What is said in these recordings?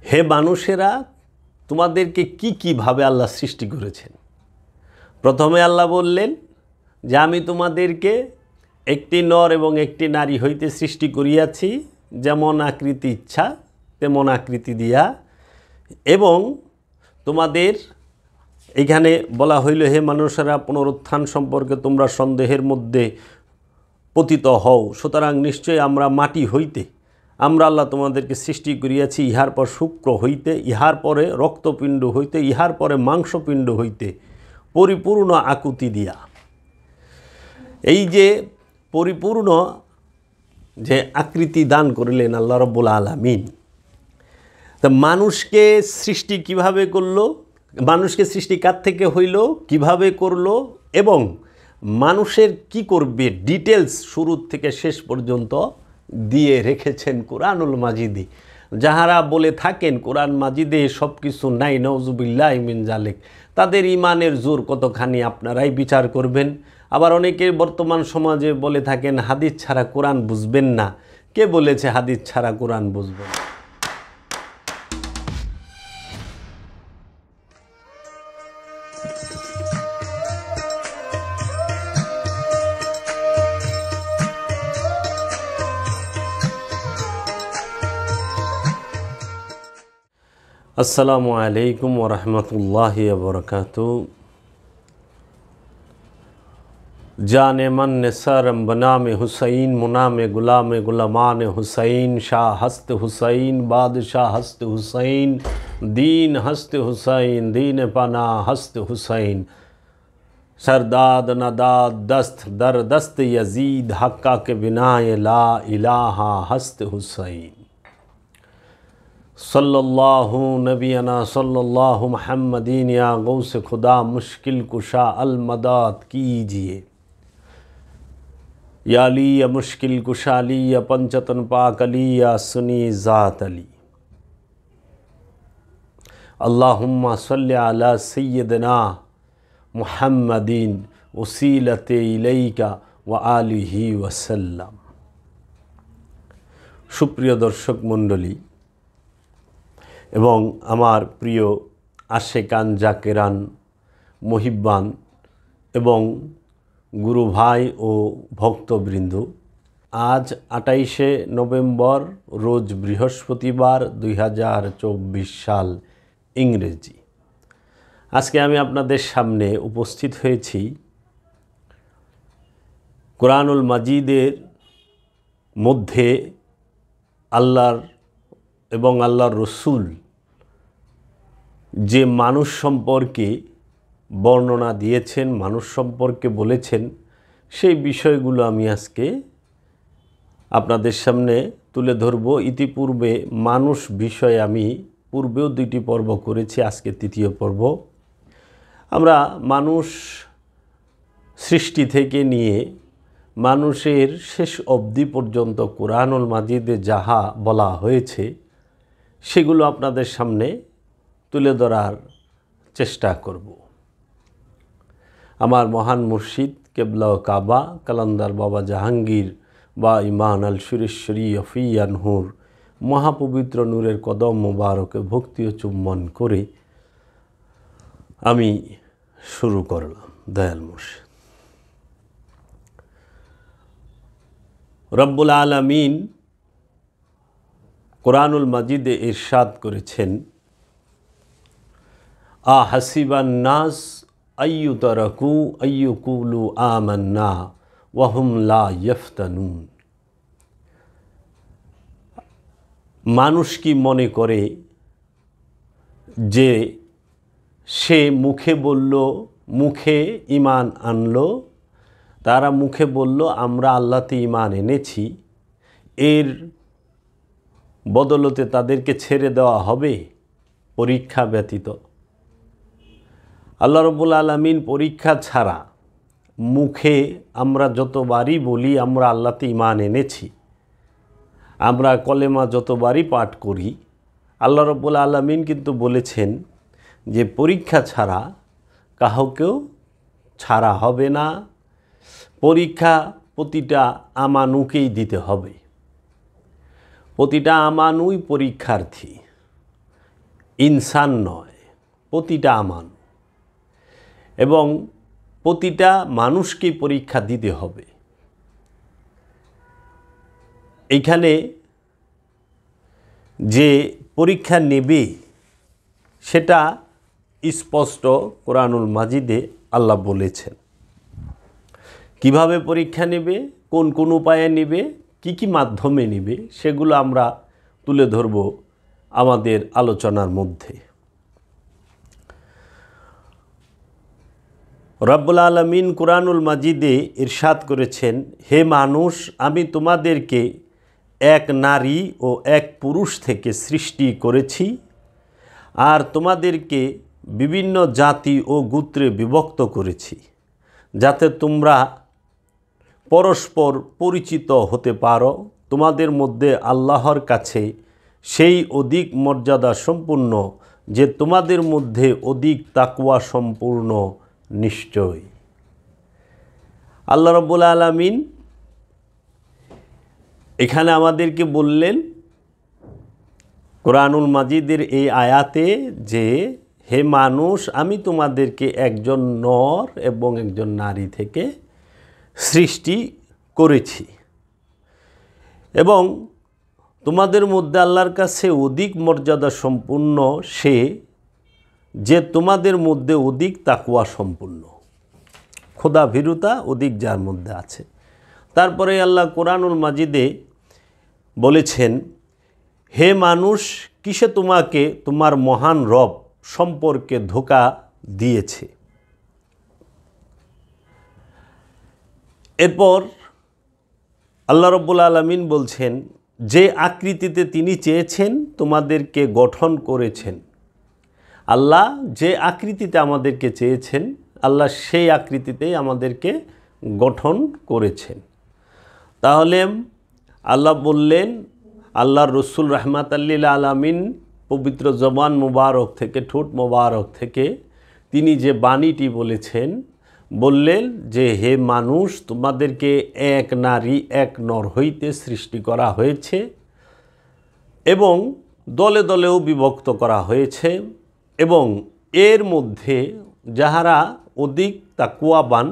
হে মানুষেরা, তোমাদেরকে কিভাবে আল্লাহ সৃষ্টি করেছেন। প্রথমে আল্লাহ বললেন যে আমি তোমাদেরকে একটি নর এবং একটি নারী হইতে সৃষ্টি করিয়াছি, যেমন আকৃতি ইচ্ছা তেমন আকৃতি দিয়া। এবং তোমাদের এখানে বলা হইল, হে মানুষেরা, পুনরুত্থান সম্পর্কে তোমরা সন্দেহের মধ্যে পতিত হও। সুতরাং নিশ্চয়ই আমরা মাটি হইতে আমরা আল্লাহ তোমাদেরকে সৃষ্টি করিয়াছি, ইহার পর শুক্র হইতে, ইহার পরে রক্তপিণ্ড হইতে, ইহার পরে মাংসপিণ্ড হইতে পরিপূর্ণ আকুতি দিয়া। এই যে পরিপূর্ণ যে আকৃতি দান করিলেন আল্লাহ রাব্বুল আলামিন, তা মানুষকে সৃষ্টি কিভাবে করলো, মানুষকে সৃষ্টি কার থেকে হইল, কিভাবে করলো এবং মানুষের কি করবে ডিটেলস শুরু থেকে শেষ পর্যন্ত দিয়ে রেখেছেন কোরআনুল মাজিদে। যাহারা বলে থাকেন কোরআন মাজিদে সব কিছু নাই, নওজুবিল্লাহ মিন জালিক, তাদের ইমানের জোর কতখানি আপনারাই বিচার করবেন। আবার অনেকে বর্তমান সমাজে বলে থাকেন হাদিস ছাড়া কোরআন বুঝবেন না। কে বলেছে হাদিস ছাড়া কোরআন বুঝবেন? अस्सलामु अलैकुम व रहमतुल्लाहि व बरकातुहू। जाने मन सरम बनाम हुसैन, मुनाम गुलाम गुलामान हुसैन, शाह हस्त हुसैन, बादशाह हस्त हुसैन, दीन हस्त हुसैन, दीन पना हस्त हुसैन, सरदाद नदाद दस्त दर दस्त यजीद, हक्का के बिनाए ला इलाहा हस्त हुसैन। सल्लल्लाहु नबीना सल्लल्लाहु मुहम्मदीन या गौस खुदा मुश्किल कुशा अल मदद कीजिए। या अली या मुश्किल कुशा अली या पंचतन पाक अली या सुनी ज़ात अली। अल्लाहुम्मा सल्लि अला सय्यदना मुहम्मदीन वसीलते इलैका व आलिहि वसल्लम। सुप्रिय दर्शक मंडली এবং আমার প্রিয় আশেকান জাকেরান মহিব্বান এবং গুরু ভাই ও ভক্তবৃন্দ, আজ 28শে নভেম্বর রোজ বৃহস্পতিবার 2024 সাল ইংরেজি। আজকে আমি আপনাদের সামনে উপস্থিত হয়েছি কোরআনুল মাজিদের মধ্যে আল্লাহর এবং আল্লাহর রসুল যে মানুষ সম্পর্কে বর্ণনা দিয়েছেন, মানুষ সম্পর্কে বলেছেন, সেই বিষয়গুলো আমি আজকে আপনাদের সামনে তুলে ধরব। ইতিপূর্বে মানুষ বিষয়ে আমি পূর্বেও 2টি পর্ব করেছি, আজকে 3য় পর্ব। আমরা মানুষ সৃষ্টি থেকে নিয়ে মানুষের শেষ অবধি পর্যন্ত কোরআনুল মাজিদে যাহা বলা হয়েছে সেগুলো আপনাদের সামনে তুলে ধরার চেষ্টা করব। আমার মহান মুর্শিদ কেবলা ও কাবা কালান্দার বাবা জাহাঙ্গীর বা ইমান আল সুরেশ্বরী অফিয়ানহুর মহাপবিত্র নূরের কদম মোবারকে ভক্তি ও চুম্বন করে আমি শুরু করলাম। দয়াল মুর্শিদ রব্বুল আলামিন কোরআনুল মাজিদে ইরশাদ করেছেন, আ হাসিবান নাস আইয়ুতরাকু আইয়ুকুলু আমান্না ওয়া হুম লা ইফতানুন। মানুষ কি মনে করে যে সে মুখে বলল, মুখে ঈমান আনলো, তারা মুখে বলল আমরা আল্লাহতে ঈমান এনেছি, এর বদলতে তাদেরকে ছেড়ে দেওয়া হবে পরীক্ষা ব্যতীত? আল্লাহ রাব্বুল আলামিন পরীক্ষা ছাড়া মুখে আমরা যতবারই বলি আমরা আল্লাহতে ঈমান এনেছি, আমরা কলেমা যতবারই পাঠ করি, আল্লাহ রাব্বুল আলামিন কিন্তু বলেছেন যে পরীক্ষা ছাড়া কাউকেও ছাড়া হবে না। পরীক্ষা প্রতিটা আমানুকেই দিতে হবে। প্রতিটা আমানুই পরীক্ষার্থী। ইনসান নয়, প্রতিটা আমান, এবং প্রতিটা মানুষকে পরীক্ষা দিতে হবে। এইখানে যে পরীক্ষা নেবে সেটা স্পষ্ট কোরআনুল মাজিদে আল্লাহ বলেছেন। কিভাবে পরীক্ষা নেবে, কোন কোন উপায়ে নেবে, কি কি মাধ্যমে নেবে, সেগুলো আমরা তুলে ধরব আমাদের আলোচনার মধ্যে। রব্বুল আলামিন কোরআনুল মাজিদে ইরশাদ করেছেন, হে মানুষ, আমি তোমাদেরকে এক নারী ও এক পুরুষ থেকে সৃষ্টি করেছি, আর তোমাদেরকে বিভিন্ন জাতি ও গোত্রে বিভক্ত করেছি, যাতে তোমরা পরস্পর পরিচিত হতে পারো। তোমাদের মধ্যে আল্লাহর কাছে সেই অধিক মর্যাদা সম্পূর্ণ যে তোমাদের মধ্যে অধিক তাকওয়া সম্পূর্ণ নিশ্চয়। আল্লাহ রাব্বুল আলামিন এখানে আমাদেরকে বললেন কোরআনুল মাজিদের এই আয়াতে যে, হে মানুষ, আমি তোমাদেরকে একজন নর এবং একজন নারী থেকে সৃষ্টি করেছি, এবং তোমাদের মধ্যে আল্লাহর কাছে অধিক মর্যাদা সম্পূর্ণ সে যে তোমাদের মধ্যে অধিক তাকওয়া সম্পূর্ণ, খোদা ভীরুতা অধিক যার মধ্যে আছে। তারপরে আল্লাহ কোরআনুল মাজিদে বলেছেন, হে মানুষ, কিসে তোমাকে তোমার মহান রব সম্পর্কে ধোঁকা দিয়েছে। এরপর আল্লাহ রাব্বুল আলামিন বলছেন, যে আকৃতিতে তিনি চেয়েছেন তোমাদেরকে গঠন করেছেন। আল্লাহ যে আকৃতিতে আমাদেরকে চেয়েছেন, আল্লাহ সেই আকৃতিতেই আমাদেরকে গঠন করেছেন। তাহলে আল্লাহ বললেন, আল্লাহর রসুল রাহমাতাল লিল আলামিন পবিত্র জবান মুবারক থেকে, ঠোঁট মুবারক থেকে তিনি যে বাণীটি বলেছেন, বললেন যে, হে মানুষ, তোমাদেরকে এক নারী এক নর হইতে সৃষ্টি করা হয়েছে এবং দলে দলেও বিভক্ত করা হয়েছে, এবং এর মধ্যে যাহারা অধিক তাকওয়াবান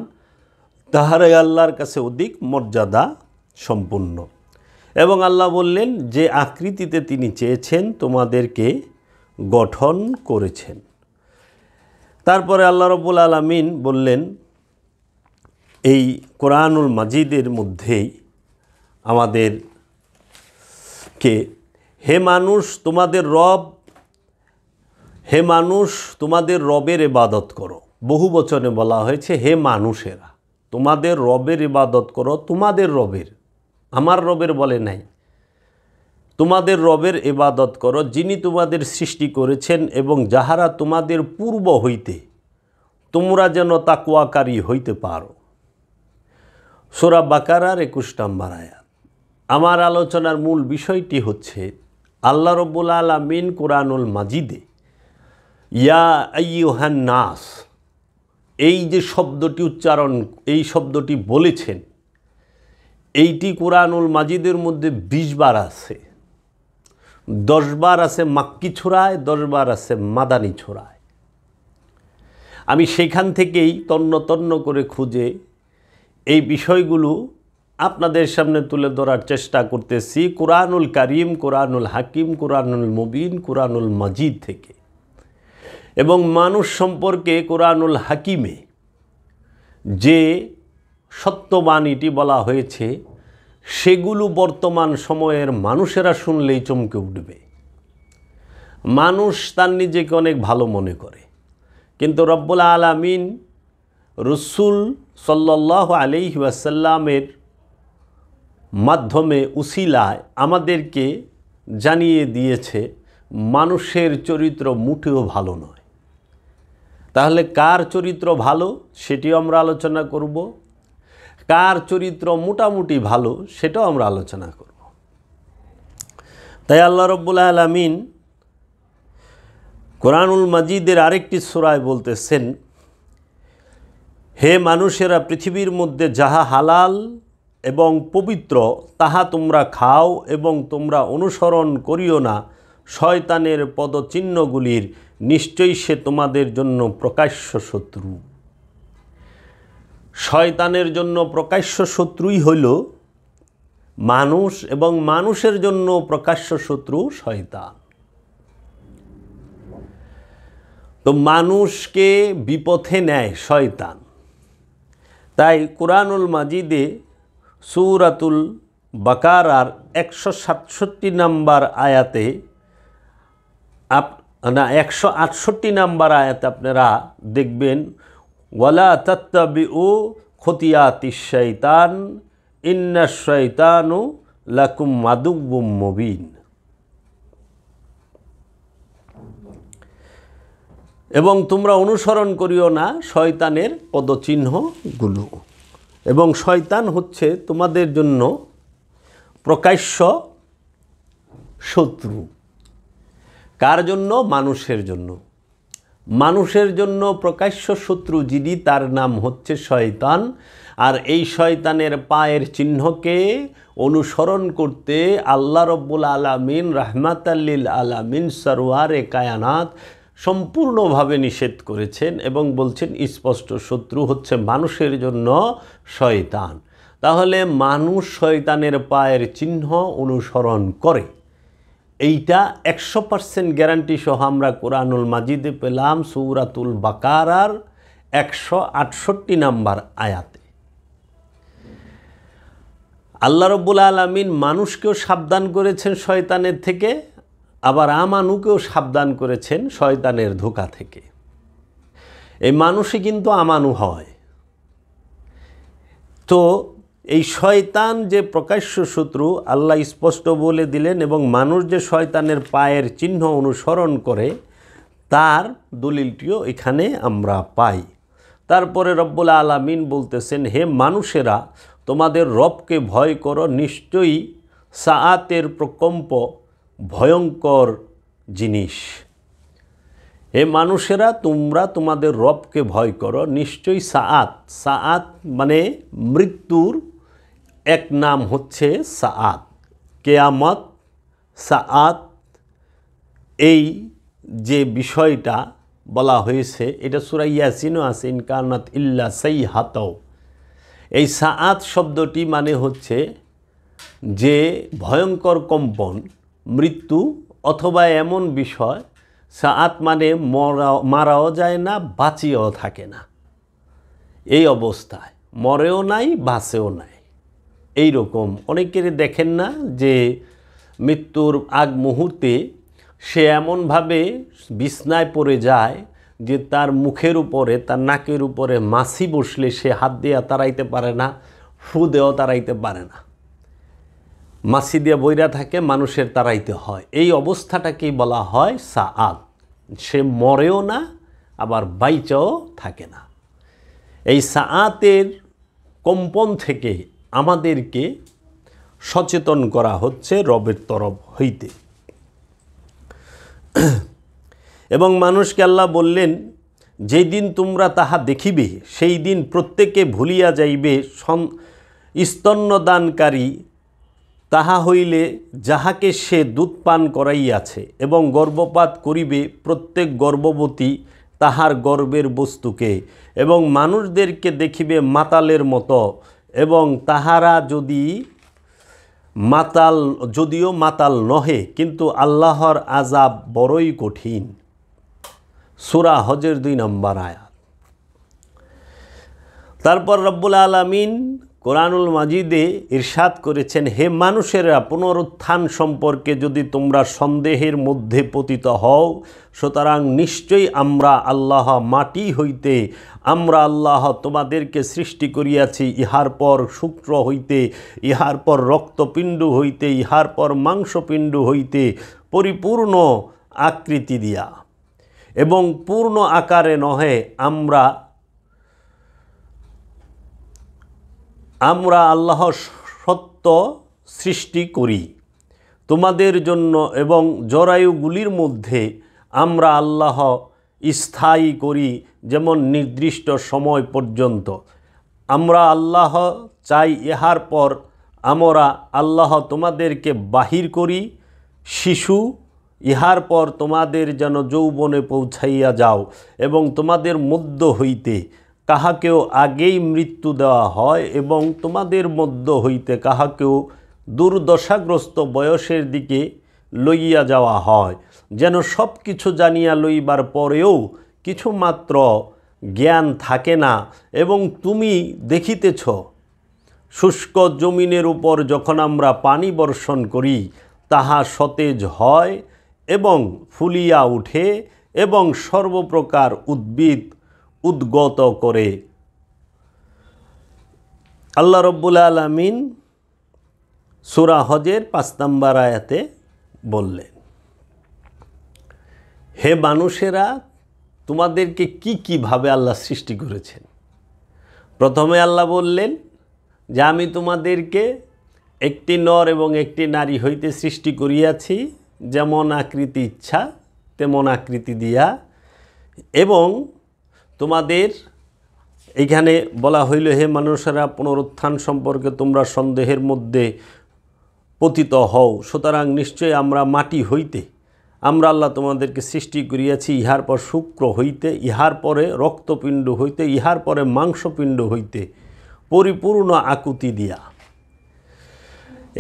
তাহারাই আল্লাহর কাছে অধিক মর্যাদা সম্পূর্ণ। এবং আল্লাহ বললেন, যে আকৃতিতে তিনি চেয়েছেন তোমাদেরকে গঠন করেছেন। তারপরে আল্লাহ রাব্বুল আলামিন বললেন এই কোরআনুল মাজিদের মধ্যেই আমাদেরকে, হে মানুষ তোমাদের রবের ইবাদত করো। বহু বচনে বলা হয়েছে, হে মানুষেরা তোমাদের রবের ইবাদত করো। তোমাদের রবের, আমার রবের বলে নাই, তোমাদের রবের ইবাদত করো, যিনি তোমাদের সৃষ্টি করেছেন এবং যাহারা তোমাদের পূর্ব হইতে তোমরা যেন তাকওয়াকারী হইতে পারো। সূরা বাকারার 21 নম্বর আয়াত। আমার আলোচনার মূল বিষয়টি হচ্ছে, আল্লাহ রাব্বুল আলামিন কোরআনুল মাজিদে ইয়া আইয়ুহান নাস এই যে শব্দটি উচ্চারণ, এই শব্দটি বলেছেন, এইটি কোরআনুল মাজিদের মধ্যে 20 বার আছে। 10 বার আছে মাক্কি ছোরায়, 10 বার আছে মাদানী ছোরায়। আমি সেখান থেকেই তন্ন তন্ন করে খুঁজে এই বিষয়গুলো আপনাদের সামনে তুলে ধরার চেষ্টা করতেছি কোরআনুল কারীম, কোরআনুল হাকিম, কোরআনুল মুবিন, কোরআনুল মাজিদ থেকে। এবং মানুষ সম্পর্কে কোরআনুল হাকিমে যে সত্যবাণীটি বলা হয়েছে, সেগুলো বর্তমান সময়ের মানুষেরা শুনলেই চমকে উঠবে। মানুষ তার নিজেকে অনেক ভালো মনে করে, কিন্তু রব্বুল আলামিন রাসূল সাল্লাল্লাহু আলাইহি ওয়াসাল্লামের মাধ্যমে উসিলায় আমাদেরকে জানিয়ে দিয়েছে মানুষের চরিত্র মোটেও ভালো নয়। তাহলে কার চরিত্র ভালো সেটিও আমরা আলোচনা করব, কার চরিত্র মোটামুটি ভালো সেটাও আমরা আলোচনা করব। তাই আল্লাহ রাব্বুল আলামিন কোরআনুল মাজিদের আরেকটি সূরায় বলতেছেন, হে মানুষেরা, পৃথিবীর মধ্যে যাহা হালাল এবং পবিত্র তাহা তোমরা খাও এবং তোমরা অনুসরণ করিও না শয়তানের পদচিহ্নগুলির, নিশ্চয়ই সে তোমাদের জন্য প্রকাশ্য শত্রু। শয়তানের জন্য প্রকাশ্য শত্রুই হইল মানুষ, এবং মানুষের জন্য প্রকাশ্য শত্রু শয়তান। তো মানুষকে বিপথে নেয় শয়তান। তাই কুরআনুল মাজিদে সূরাতুল বাকারার 167 নম্বর আয়াতে 168 নম্বর আয়াতে আপনারা দেখবেন, ওয়ালা তাত্তাবিউ খুতিয়াতিশ শাইতান ইন্নাশ শাইতানু লাকুম আদুউম মুবিন। এবং তোমরা অনুসরণ করিও না শয়তানের পদচিহ্নগুলো, এবং শয়তান হচ্ছে তোমাদের জন্য প্রকাশ্য শত্রু। কার জন্য? মানুষের জন্য। মানুষের জন্য প্রকাশ্য শত্রু যিনি, তার নাম হচ্ছে শয়তান। আর এই শয়তানের পায়ের চিহ্নকে অনুসরণ করতে আল্লাহ রব্বুল আলামিন রাহমাতাল লিল আলামিন সরওয়ারে কায়নাত সম্পূর্ণভাবে নিষেধ করেছেন এবং বলছেন স্পষ্ট শত্রু হচ্ছে মানুষের জন্য শয়তান। তাহলে মানুষ শয়তানের পায়ের চিহ্ন অনুসরণ করে, এইটা 100% গ্যারান্টি সহ আমরা কুরআনুল মাজিদে পেলাম সূরাতুল বাকারার 168 নম্বর আয়াতে। আল্লাহ রব্বুল আলামিন মানুষকেও সাবধান করেছেন শয়তানের থেকে, আবার আমানুকেও সাবধান করেছেন শয়তানের ধোঁকা থেকে। এই মানুষই কিন্তু আমানু হয়। তো এই শয়তান যে প্রকাশ্য শত্রু আল্লাহ স্পষ্ট বলে দিলেন, এবং মানুষ যে শয়তানের পায়ের চিহ্ন অনুসরণ করে তার দলিলটিও এখানে আমরা পাই। তারপরে রব্বুল আলামিন বলতেছেন, হে মানুষেরা তোমাদের রবকে ভয় করো, নিশ্চয়ই সাআতের প্রকম্প ভয়ঙ্কর জিনিস। হে মানুষেরা তোমরা তোমাদের রবকে ভয় করো, নিশ্চয়ই সাআত, সাআত মানে মৃত্যুর এক নাম হচ্ছে সাআত, কিয়ামত, সাআত। এই যে বিষয়টা বলা হয়েছে এটা সূরা ইয়াসিনও আছে, ইন কানাত ইল্লা সাইহাতাও। এই সাআত শব্দটি মানে হচ্ছে যে ভয়ঙ্কর কম্পন, মৃত্যু অথবা এমন বিষয়। সাআত মানে মারাও যায় না, বাঁচিয়েও থাকে না, এই অবস্থায় মরেও নাই, বাঁচেও নাই। এই রকম অনেকেরই দেখেন না যে মৃত্যুর আগ মুহূর্তে সে এমনভাবে বিছনায় পড়ে যায় যে তার মুখের উপরে, তার নাকের উপরে মাছি বসলে সে হাত দিয়ে তাড়াইতে পারে না, ফু দেও তাড়াইতে পারে না, মাছি দিয়ে বইরা থাকে, মানুষের তাড়াইতে হয়। এই অবস্থাটাকেই বলা হয় সাআত। সে মরেও না, আবার বাইচাও থাকে না। এই সাআতের কম্পন থেকে আমাদেরকে সচেতন করা হচ্ছে রবের তরফ হইতে। এবং মানুষকে আল্লাহ বললেন, যেই দিন তোমরা তাহা দেখিবে সেই দিন প্রত্যেকে ভুলিয়া যাইবে স্তন্যদানকারী, তাহা হইলে যাহাকে সে দুধ পান করাইয়াছে, এবং গর্ভপাত করিবে প্রত্যেক গর্ভবতী তাহার গর্ভের বস্তুকে, এবং মানুষদেরকে দেখিবে মাতালের মতো, এবং তাহারা যদিও মাতাল নহে, কিন্তু আল্লাহর আযাব বড়ই কঠিন। সূরা হজের 2 নম্বর আয়াত। তারপর রব্বুল আলামিন কুরআনুল মাজিদে ইরশাদ করেছেন, হে মানুষেরা পুনরুত্থান সম্পর্কে যদি তোমরা সন্দেহের মধ্যে পতিত হও, সুতরাং নিশ্চয়ই আমরা আল্লাহ মাটি হইতে তোমাদেরকে সৃষ্টি করিয়াছি, ইহার পর শুক্র হইতে, ইহার পর রক্তপিণ্ড হইতে, ইহার পর মাংসপিণ্ড হইতে পরিপূর্ণ আকৃতি দিয়া, এবং পূর্ণ আকারে নহে আমরা আল্লাহ সত্য সৃষ্টি করি তোমাদের জন্য, এবং জরায়ুগুলির মধ্যে আমরা আল্লাহ স্থায়ী করি, যেমন নির্দিষ্ট সময় পর্যন্ত। আমরা আল্লাহ চাই, ইহার পর আমরা আল্লাহ তোমাদেরকে বাহির করি শিশু ইহার পর তোমাদের যেন যৌবনে পৌঁছাইয়া যাও এবং তোমাদের মধ্য হইতে কাহাকেও আগেই মৃত্যু দেওয়া হয় এবং তোমাদের মধ্য হইতে কাহাকেও দুর্দশাগ্রস্ত বয়সের দিকে লইয়া যাওয়া হয়, যেন সব কিছু জানিয়া লইবার পরেও কিছুমাত্র জ্ঞান থাকে না। এবং তুমি দেখিতেছ শুষ্ক জমিনের উপর যখন আমরা পানি বর্ষণ করি, তাহা সতেজ হয় এবং ফুলিয়া উঠে এবং সর্বপ্রকার উদ্ভিদ উদ্গত করে। আল্লাহ রব্বুল আলামিন সূরা হজের 5 নম্বর আয়াতে বললেন, হে মানুষেরা, তোমাদেরকে কিভাবে আল্লাহ সৃষ্টি করেছেন। প্রথমে আল্লাহ বললেন যে আমি তোমাদেরকে একটি নর এবং একটি নারী হইতে সৃষ্টি করিয়াছি, যেমন আকৃতি ইচ্ছা তেমন আকৃতি দিয়া। এবং তোমাদের এইখানে বলা হইল, হে মানুষেরা, পুনরুত্থান সম্পর্কে তোমরা সন্দেহের মধ্যে পতিত হও। সুতরাং নিশ্চয়ই আমরা মাটি হইতে আমরা আল্লাহ তোমাদেরকে সৃষ্টি করিয়াছি, ইহার পর শুক্র হইতে, ইহার পরে রক্তপিণ্ড হইতে, ইহার পরে মাংসপিণ্ড হইতে পরিপূর্ণ আকুতি দিয়া।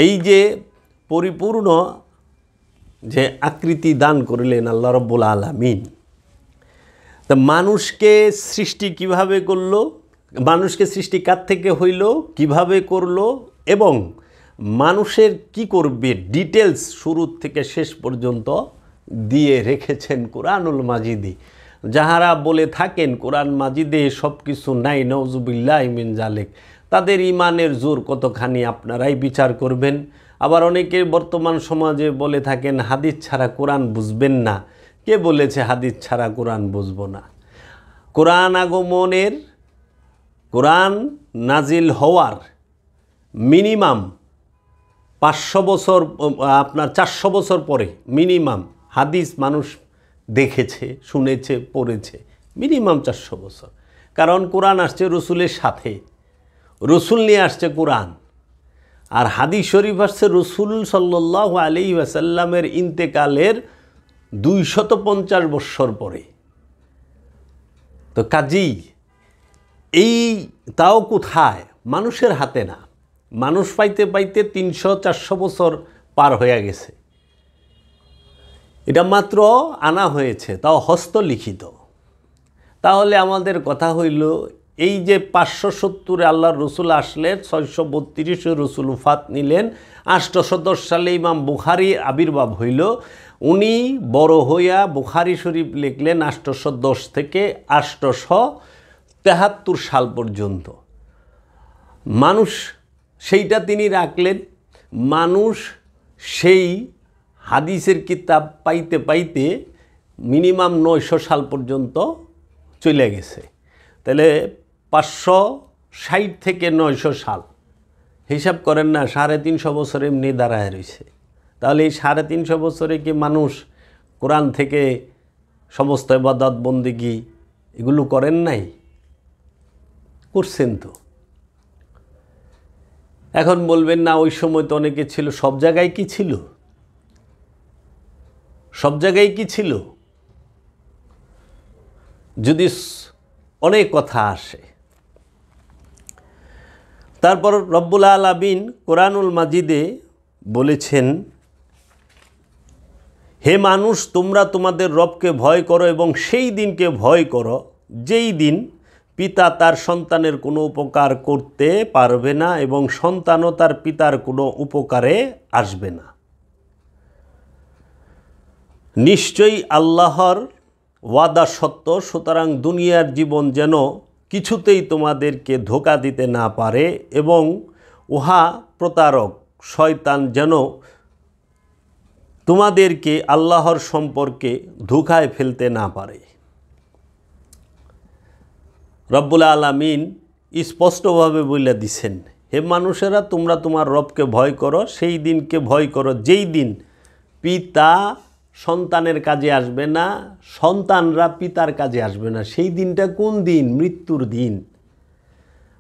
এই যে পরিপূর্ণ যে আকৃতি দান করিলেন আল্লাহ রব্বুল আলামিন, তা মানুষকে সৃষ্টি কিভাবে করলো, মানুষকে সৃষ্টি কার থেকে হইল, কিভাবে করলো এবং মানুষের কি করবে ডিটেলস শুরু থেকে শেষ পর্যন্ত দিয়ে রেখেছেন কোরআনুল মাজিদে। যাহারা বলে থাকেন কোরআন মাজিদে সব কিছু নাই, নওজুবিল্লাহ মিন জালেক, তাদের ইমানের জোর কতখানি আপনারাই বিচার করবেন। আবার অনেকে বর্তমান সমাজে বলে থাকেন হাদিস ছাড়া কোরআন বুঝবেন না। কে বলেছে হাদিস ছাড়া কোরআন বুঝবো না? কোরআন আগমনের, কোরআন নাজিল হওয়ার মিনিমাম 500 বছর, আপনার 400 বছর পরে মিনিমাম হাদিস মানুষ দেখেছে, শুনেছে, পড়েছে, মিনিমাম 400 বছর। কারণ কোরআন আসছে রসুলের সাথে, রসুল নিয়ে আসছে কোরআন। আর হাদিস শরীফ আসছে রসুল সাল্লাল্লাহু আলাইহি ওয়াসাল্লামের ইন্তেকালের 250 বৎসর পরে। তো কাজী এই তাও কোথায়? মানুষের হাতে না। মানুষ পাইতে পাইতে 300-400 বছর পার হয়ে গেছে। এটা মাত্র আনা হয়েছে, তাও হস্তলিখিত। তাহলে আমাদের কথা হইল, এই যে 570 আল্লাহর রসুল আসলেন, 632 রসুল উফাত নিলেন, 810 সালে ইমাম বুখারী আবির্ভাব হইল। উনি বড় হইয়া বুখারী শরীফ লিখলেন 810 থেকে 873 সাল পর্যন্ত। মানুষ সেইটা তিনি রাখলেন। মানুষ সেই হাদিসের কিতাব পাইতে পাইতে মিনিমাম 900 সাল পর্যন্ত চলে গেছে। তাহলে 560 থেকে 900 সাল হিসাব করেন না, 350 বছর এমনি দাঁড়ায় রয়েছে। তাহলে এই 350 বছরে কি মানুষ কোরআন থেকে সমস্ত ইবাদত বন্দেগী এগুলো করেন নাই? করছেন তো। এখন বলবেন না ওই সময় তো অনেকে ছিল। সব জায়গায় কি ছিল? সব জায়গায় কি ছিল? যদি অনেক কথা আসে। তারপর রব্বুল আলামিন কোরআনুল মাজিদে বলেছেন, হে মানুষ, তোমরা তোমাদের রবকে ভয় করো এবং সেই দিনকে ভয় করো যেই দিন পিতা তার সন্তানের কোনো উপকার করতে পারবে না এবং সন্তানও তার পিতার কোনো উপকারে আসবে না। নিশ্চয়ই আল্লাহর ওয়াদা সত্য, সুতরাং দুনিয়ার জীবন যেন কিছুতেই তোমাদেরকে ধোঁকা দিতে না পারে এবং উহা প্রতারক শয়তান যেন তোমাদেরকে আল্লাহর সম্পর্কে ধোঁকায় ফেলতে না পারে। রব্বুল আলামিন স্পষ্টভাবে বলে দিছেন, হে মানুষেরা, তোমরা তোমার রবকে ভয় করো, সেই দিনকে ভয় করো যেই দিন পিতা সন্তানের কাজে আসবে না, সন্তানরা পিতার কাজে আসবে না। সেই দিনটা কোন দিন? মৃত্যুর দিন।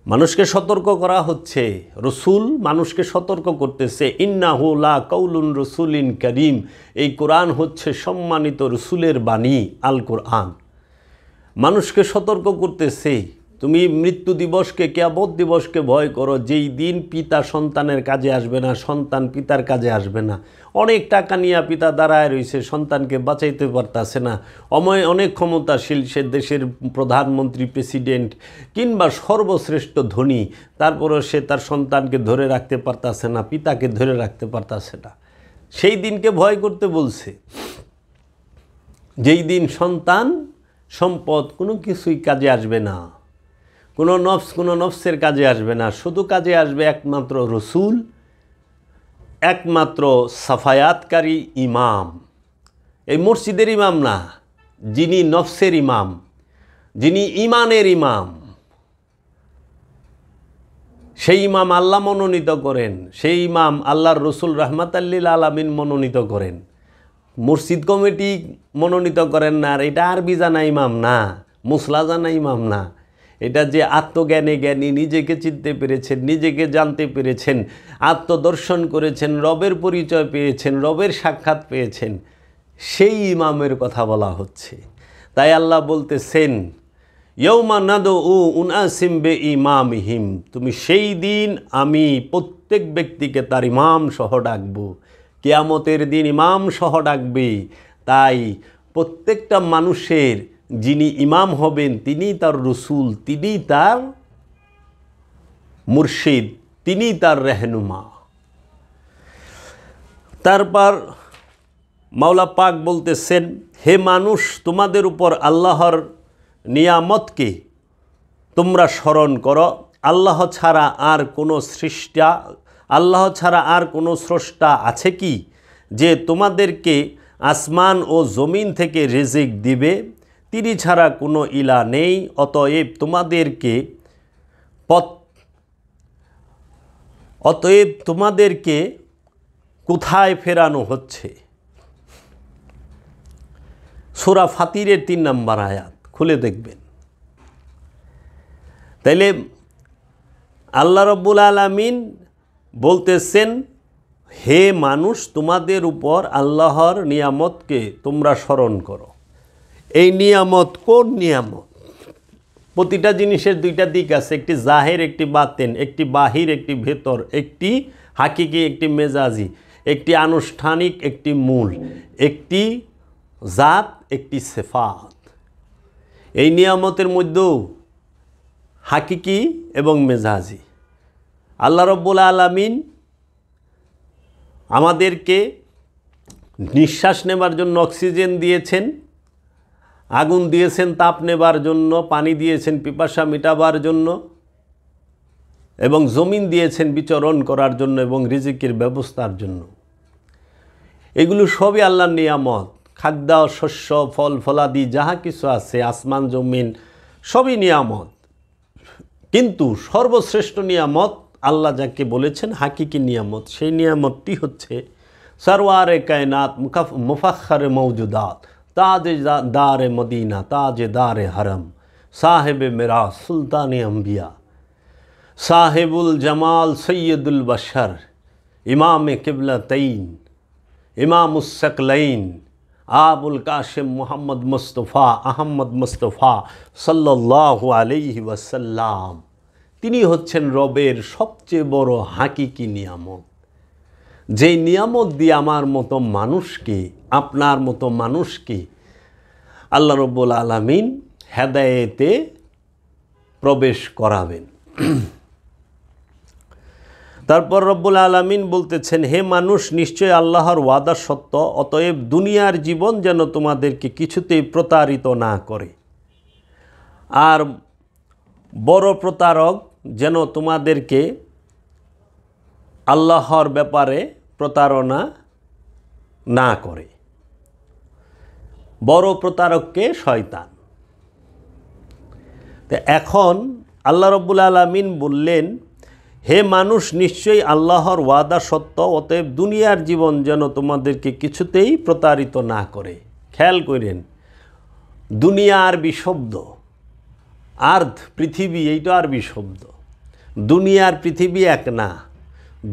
মানুষকে সতর্ক করা হচ্ছে, রসুল মানুষকে সতর্ক করতেছে, ইন্নাহু লা কাউলুন রসুলিন করিম, এই কোরআন হচ্ছে সম্মানিত রসুলের বাণী, আল কোরআন। মানুষকে সতর্ক করতেছে, তুমি মৃত্যু দিবসকে, কিয়ামত দিবসকে ভয় করো, যেই দিন পিতা সন্তানের কাজে আসবে না, সন্তান পিতার কাজে আসবে না। অনেক টাকা নিয়ে পিতা দাঁড়ায় রয়েছে, সন্তানকে বাঁচাইতে পারতাছে না। অনেক ক্ষমতাশীল সে দেশের প্রধানমন্ত্রী, প্রেসিডেন্ট কিংবা সর্বশ্রেষ্ঠ ধনী, তারপরেও সে তার সন্তানকে ধরে রাখতে পারতাছে না, পিতাকে ধরে রাখতে পারতাছে না। সেই দিনকে ভয় করতে বলছে, যেই দিন সন্তান সম্পদ কোনো কিছুই কাজে আসবে না, কোনো নফসের কাজে আসবে না, শুধু কাজে আসবে একমাত্র রসুল, একমাত্র সাফায়াতকারী ইমাম। এই মসজিদের ইমাম না, যিনি নফসের ইমাম, যিনি ইমানের ইমাম, সেই ইমাম আল্লাহ মনোনীত করেন, সেই ইমাম আল্লাহর রসুল রাহমাতাল্লিল আলামিন মনোনীত করেন। মসজিদ কমিটি মনোনীত করেন না। আর এটা আরবি জানা ইমাম না, মুসলা জানা ইমাম না। এটা যে আত্মজ্ঞানে জ্ঞানী, নিজেকে চিনতে পেরেছেন, নিজেকে জানতে পেরেছেন, আত্মদর্শন করেছেন, রবের পরিচয় পেয়েছেন, রবের সাক্ষাৎ পেয়েছেন, সেই ইমামের কথা বলা হচ্ছে। তাই আল্লাহ বলতেছেন, ইয়ৌমা নাদউ উনাসিম বে ইমামিহিম, তুমি সেই দিন আমি প্রত্যেক ব্যক্তিকে তার ইমাম সহ ডাকবো। কিয়ামতের দিন ইমাম সহ ডাকবে। তাই প্রত্যেকটা মানুষের যিনি ইমাম হবেন তিনি তার রসুল, তিনি তার মুর্শিদ, তিনি তার রেহনুমা। তারপর মাওলা পাক বলতেছেন, হে মানুষ, তোমাদের উপর আল্লাহর নিয়ামতকে তোমরা স্মরণ করো। আল্লাহ ছাড়া আর কোনো স্রষ্টা আছে কি যে তোমাদেরকে আসমান ও জমিন থেকে রিজিক দিবে? তিনি ছাড়া কোনো ইলা নেই। অতএব তোমাদেরকে কোথায় ফেরানো হচ্ছে? সূরা ফাতিরের 3 নম্বর আয়াত খুলে দেখবেন। তাইলে আল্লাহ রাব্বুল আলামিন বলতেছেন, হে মানুষ, তোমাদের উপর আল্লাহর নিয়ামতকে তোমরা স্মরণ করো। এই নিয়ামত কোন নিয়ামত? প্রতিটা জিনিসের দুইটা দিক আছে, একটি জাহির, একটি বাতেন, একটি বাহির, একটি ভেতর, একটি হাকিকি, একটি মেজাজি, একটি আনুষ্ঠানিক, একটি মূল, একটি জাত, একটি সিফাত। এই নিয়ামতের মধ্যেও হাকিকি এবং মেজাজি। আল্লাহ রাব্বুল আলামিন আমাদেরকে নিঃশ্বাস নেবার জন্য অক্সিজেন দিয়েছেন, আগুন দিয়েছেন তাপ নেবার জন্য, পানি দিয়েছেন পিপাসা মিটাবার জন্য, এবং জমিন দিয়েছেন বিচরণ করার জন্য এবং রিজিকের ব্যবস্থার জন্য। এগুলো সবই আল্লাহর নিয়ামত। খাদ্য, শস্য, ফল ফলাদি যাহা কিছু আছে, আসমান জমিন সবই নিয়ামত। কিন্তু সর্বশ্রেষ্ঠ নিয়ামত আল্লাহ যাকে বলেছেন হাকিকি নিয়ামত, সেই নিয়ামতটি হচ্ছে সরওয়ারে কায়নাত, মুফাখখারে মৌজুদাত, তাজে দারে মদিনা, তাজে দারে হরম, সাহেবে মেরা সুলতানে আম্বিয়া, সাহেবুল জামাল সৈয়দুল বশর, ইমামে কিবলাতাইন, ইমামুস সাকলাইন, আবুল কাশেম মুহাম্মদ মুস্তফা আহমদ মুস্তফা সাল্লাল্লাহু আলাইহি ওয়াসাল্লাম। তিনি হচ্ছেন রবের সবচেয়ে বড় হাকিকি নিয়ামত। যেই নিয়ামত দিয়ে আমার মতো মানুষকে, আপনার মতো মানুষকে আল্লাহ রাব্বুল আলামিন হেদায়েতে প্রবেশ করাবেন। তারপর রব্বুল আলামিন বলতেছেন, হে মানুষ, নিশ্চয় আল্লাহর ওয়াদা সত্য, অতএব দুনিয়ার জীবন যেন তোমাদেরকে কিছুতেই প্রতারিত না করে। আর বড় প্রতারক যেন তোমাদেরকে আল্লাহর ব্যাপারে প্রতারণা না করে। বড় প্রতারককে শয়তান। তো এখন আল্লাহ রাব্বুল আলামিন বললেন, হে মানুষ, নিশ্চয়ই আল্লাহর ওয়াদা সত্য, অতএব দুনিয়ার জীবন যেন তোমাদেরকে কিছুতেই প্রতারিত না করে। খেয়াল করেন, দুনিয়া আরবি শব্দ, আর্থ পৃথিবী, এইটা আরবি শব্দ। দুনিয়ার পৃথিবী এক না।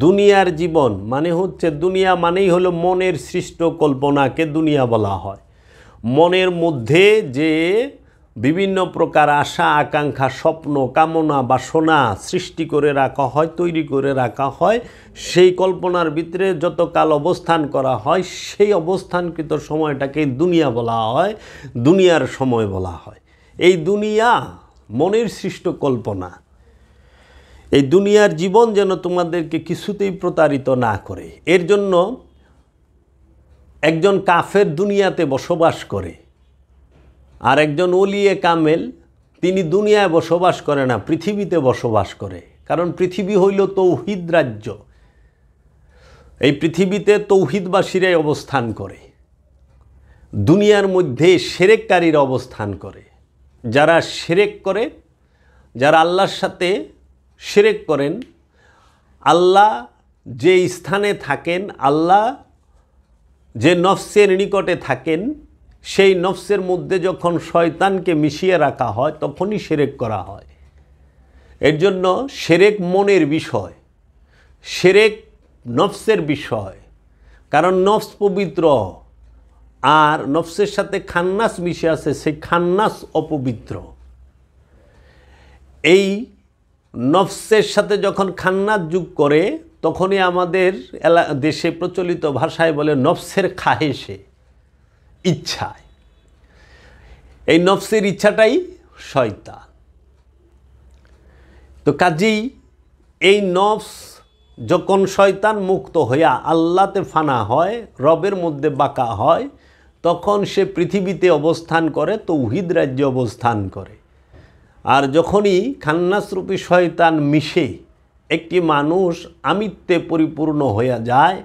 দুনিয়ার জীবন মানে হচ্ছে, দুনিয়া মানেই হলো মনের সৃষ্ট কল্পনাকে দুনিয়া বলা হয়। মনের মধ্যে যে বিভিন্ন প্রকার আশা আকাঙ্ক্ষা স্বপ্ন কামনা বাসনা সৃষ্টি করে রাখা হয়, তৈরি করে রাখা হয়, সেই কল্পনার ভিতরে যতকাল অবস্থান করা হয় সেই অবস্থানকৃত সময়টাকে দুনিয়া বলা হয়, দুনিয়ার সময় বলা হয়। এই দুনিয়া মনের সৃষ্ট কল্পনা। এই দুনিয়ার জীবন যেন তোমাদেরকে কিছুতেই প্রতারিত না করে। এর জন্য একজন কাফের দুনিয়াতে বসবাস করে, আর একজন ওলিয়ে কামেল তিনি দুনিয়ায় বসবাস করে না, পৃথিবীতে বসবাস করে। কারণ পৃথিবী হইল তৌহিদ রাজ্য। এই পৃথিবীতে তৌহিদবাসীরাই অবস্থান করে, দুনিয়ার মধ্যে শিরককারীরা অবস্থান করে। যারা শিরক করে, যারা আল্লাহর সাথে শিরক করেন, আল্লাহ যে স্থানে থাকেন, আল্লাহ যে নফসের নিকটে থাকেন, সেই নফসের মধ্যে যখন শয়তানকে মিশিয়ে রাখা হয় তখনই শিরক করা হয়। এর জন্য শিরক মনের বিষয়, শিরক নফসের বিষয়। কারণ নফস পবিত্র, আর নফসের সাথে খান্নাস মিশে আছে, সেই খান্নাস অপবিত্র। এই নফসের সাথে যখন খান্নাস যোগ করে তখনই আমাদের দেশে প্রচলিত ভাষায় বলে নফসের খাহেশে, ইচ্ছায়। এই নফসের ইচ্ছাটাই শয়তান। তো কাজেই এই নফস যখন শয়তান মুক্ত হইয়া আল্লাহতে ফানা হয়, রবের মধ্যে বাঁকা হয়, তখন সে পৃথিবীতে অবস্থান করে, তৌহিদ রাজ্যে অবস্থান করে। আর যখনই খান্নাসরূপী শয়তান মিশে একটি মানুষ আমিত্বে পরিপূর্ণ হইয়া যায়,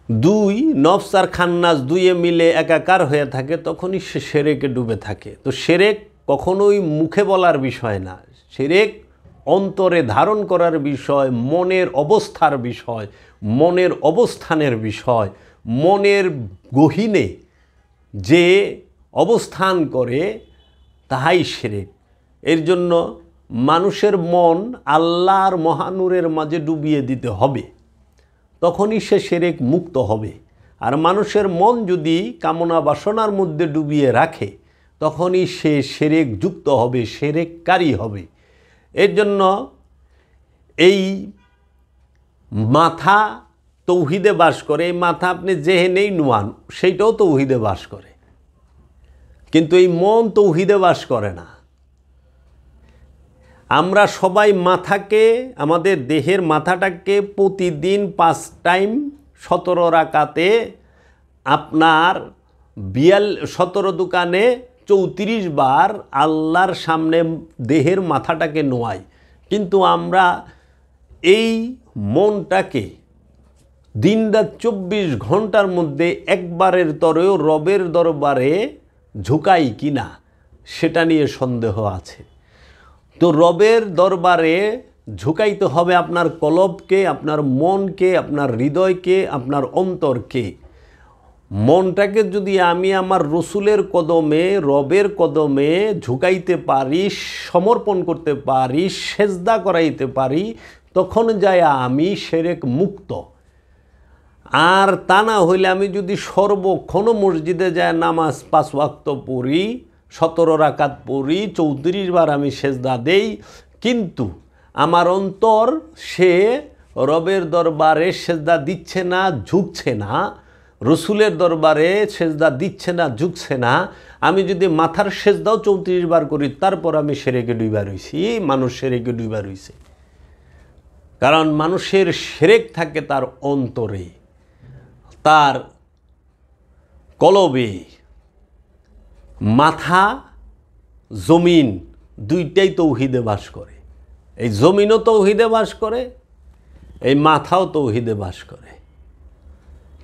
দুই নফস আর খান্নাস দুইয়ে মিলে একাকার হয়ে থাকে, তখনই সে শিরকে ডুবে থাকে। তো শিরক কখনোই মুখে বলার বিষয় না, শিরক অন্তরে ধারণ করার বিষয়, মনের অবস্থার বিষয়, মনের অবস্থানের বিষয়। মনের গহীনে যে অবস্থান করে তাহাই শিরক। এর জন্য মানুষের মন আল্লাহর মহানূরের মাঝে ডুবিয়ে দিতে হবে, তখনই সে শিরক মুক্ত হবে। আর মানুষের মন যদি কামনা বাসনার মধ্যে ডুবিয়ে রাখে তখনই সে শিরক যুক্ত হবে, শিরককারী হবে। এর জন্য এই মাথা তৌহিদে বাস করে, এই মাথা আপনি যেহেনেই নুয়ান সেইটাও তৌহিদে বাস করে, কিন্তু এই মন তৌহিদে বাস করে না। আমরা সবাই মাথাকে, আমাদের দেহের মাথাটাকে প্রতিদিন 5 টাইম 17 রাকাতে আপনার 17 দোকানে 34 বার আল্লাহর সামনে দেহের মাথাটাকে নোয়াই। কিন্তু আমরা এই মনটাকে দিনরাত 24 ঘন্টার মধ্যে একবারের তরেও রবের দরবারে ঝুঁকাই কিনা সেটা নিয়ে সন্দেহ আছে। তো রবের দরবারে ঝুঁকাইতে হবে আপনার কলবকে, আপনার মনকে, আপনার হৃদয়কে, আপনার অন্তরকে। মনটাকে যদি আমি আমার রসুলের কদমে, রবের কদমে ঝুঁকাইতে পারি, সমর্পণ করতে পারি, সেজদা করাইতে পারি, তখন যায় আমি শিরক মুক্ত। আর তা না হইলে আমি যদি সর্বক্ষণ মসজিদে যায় নামাজ 5 ওয়াক্ত পড়ি, 17 রাকাত পড়ি, 34 বার আমি সেজদা দেই, কিন্তু আমার অন্তর সে রবের দরবারে সেজদা দিচ্ছে না, ঝুঁকছে না, রসুলের দরবারে সেজদা দিচ্ছে না, ঝুঁকছে না, আমি যদি মাথার সেজদাও 34 বার করি তারপর আমি শিরকে ডুইবা রইছি। মানুষ শিরকে ডুইবা রইছে, কারণ মানুষের শিরক থাকে তার অন্তরে, তার কলবে। মাথা জমিন দুইটাই তৌহিদে বাস করে। এই জমিনও তৌহিদে বাস করে, এই মাথাও তৌহিদে বাস করে।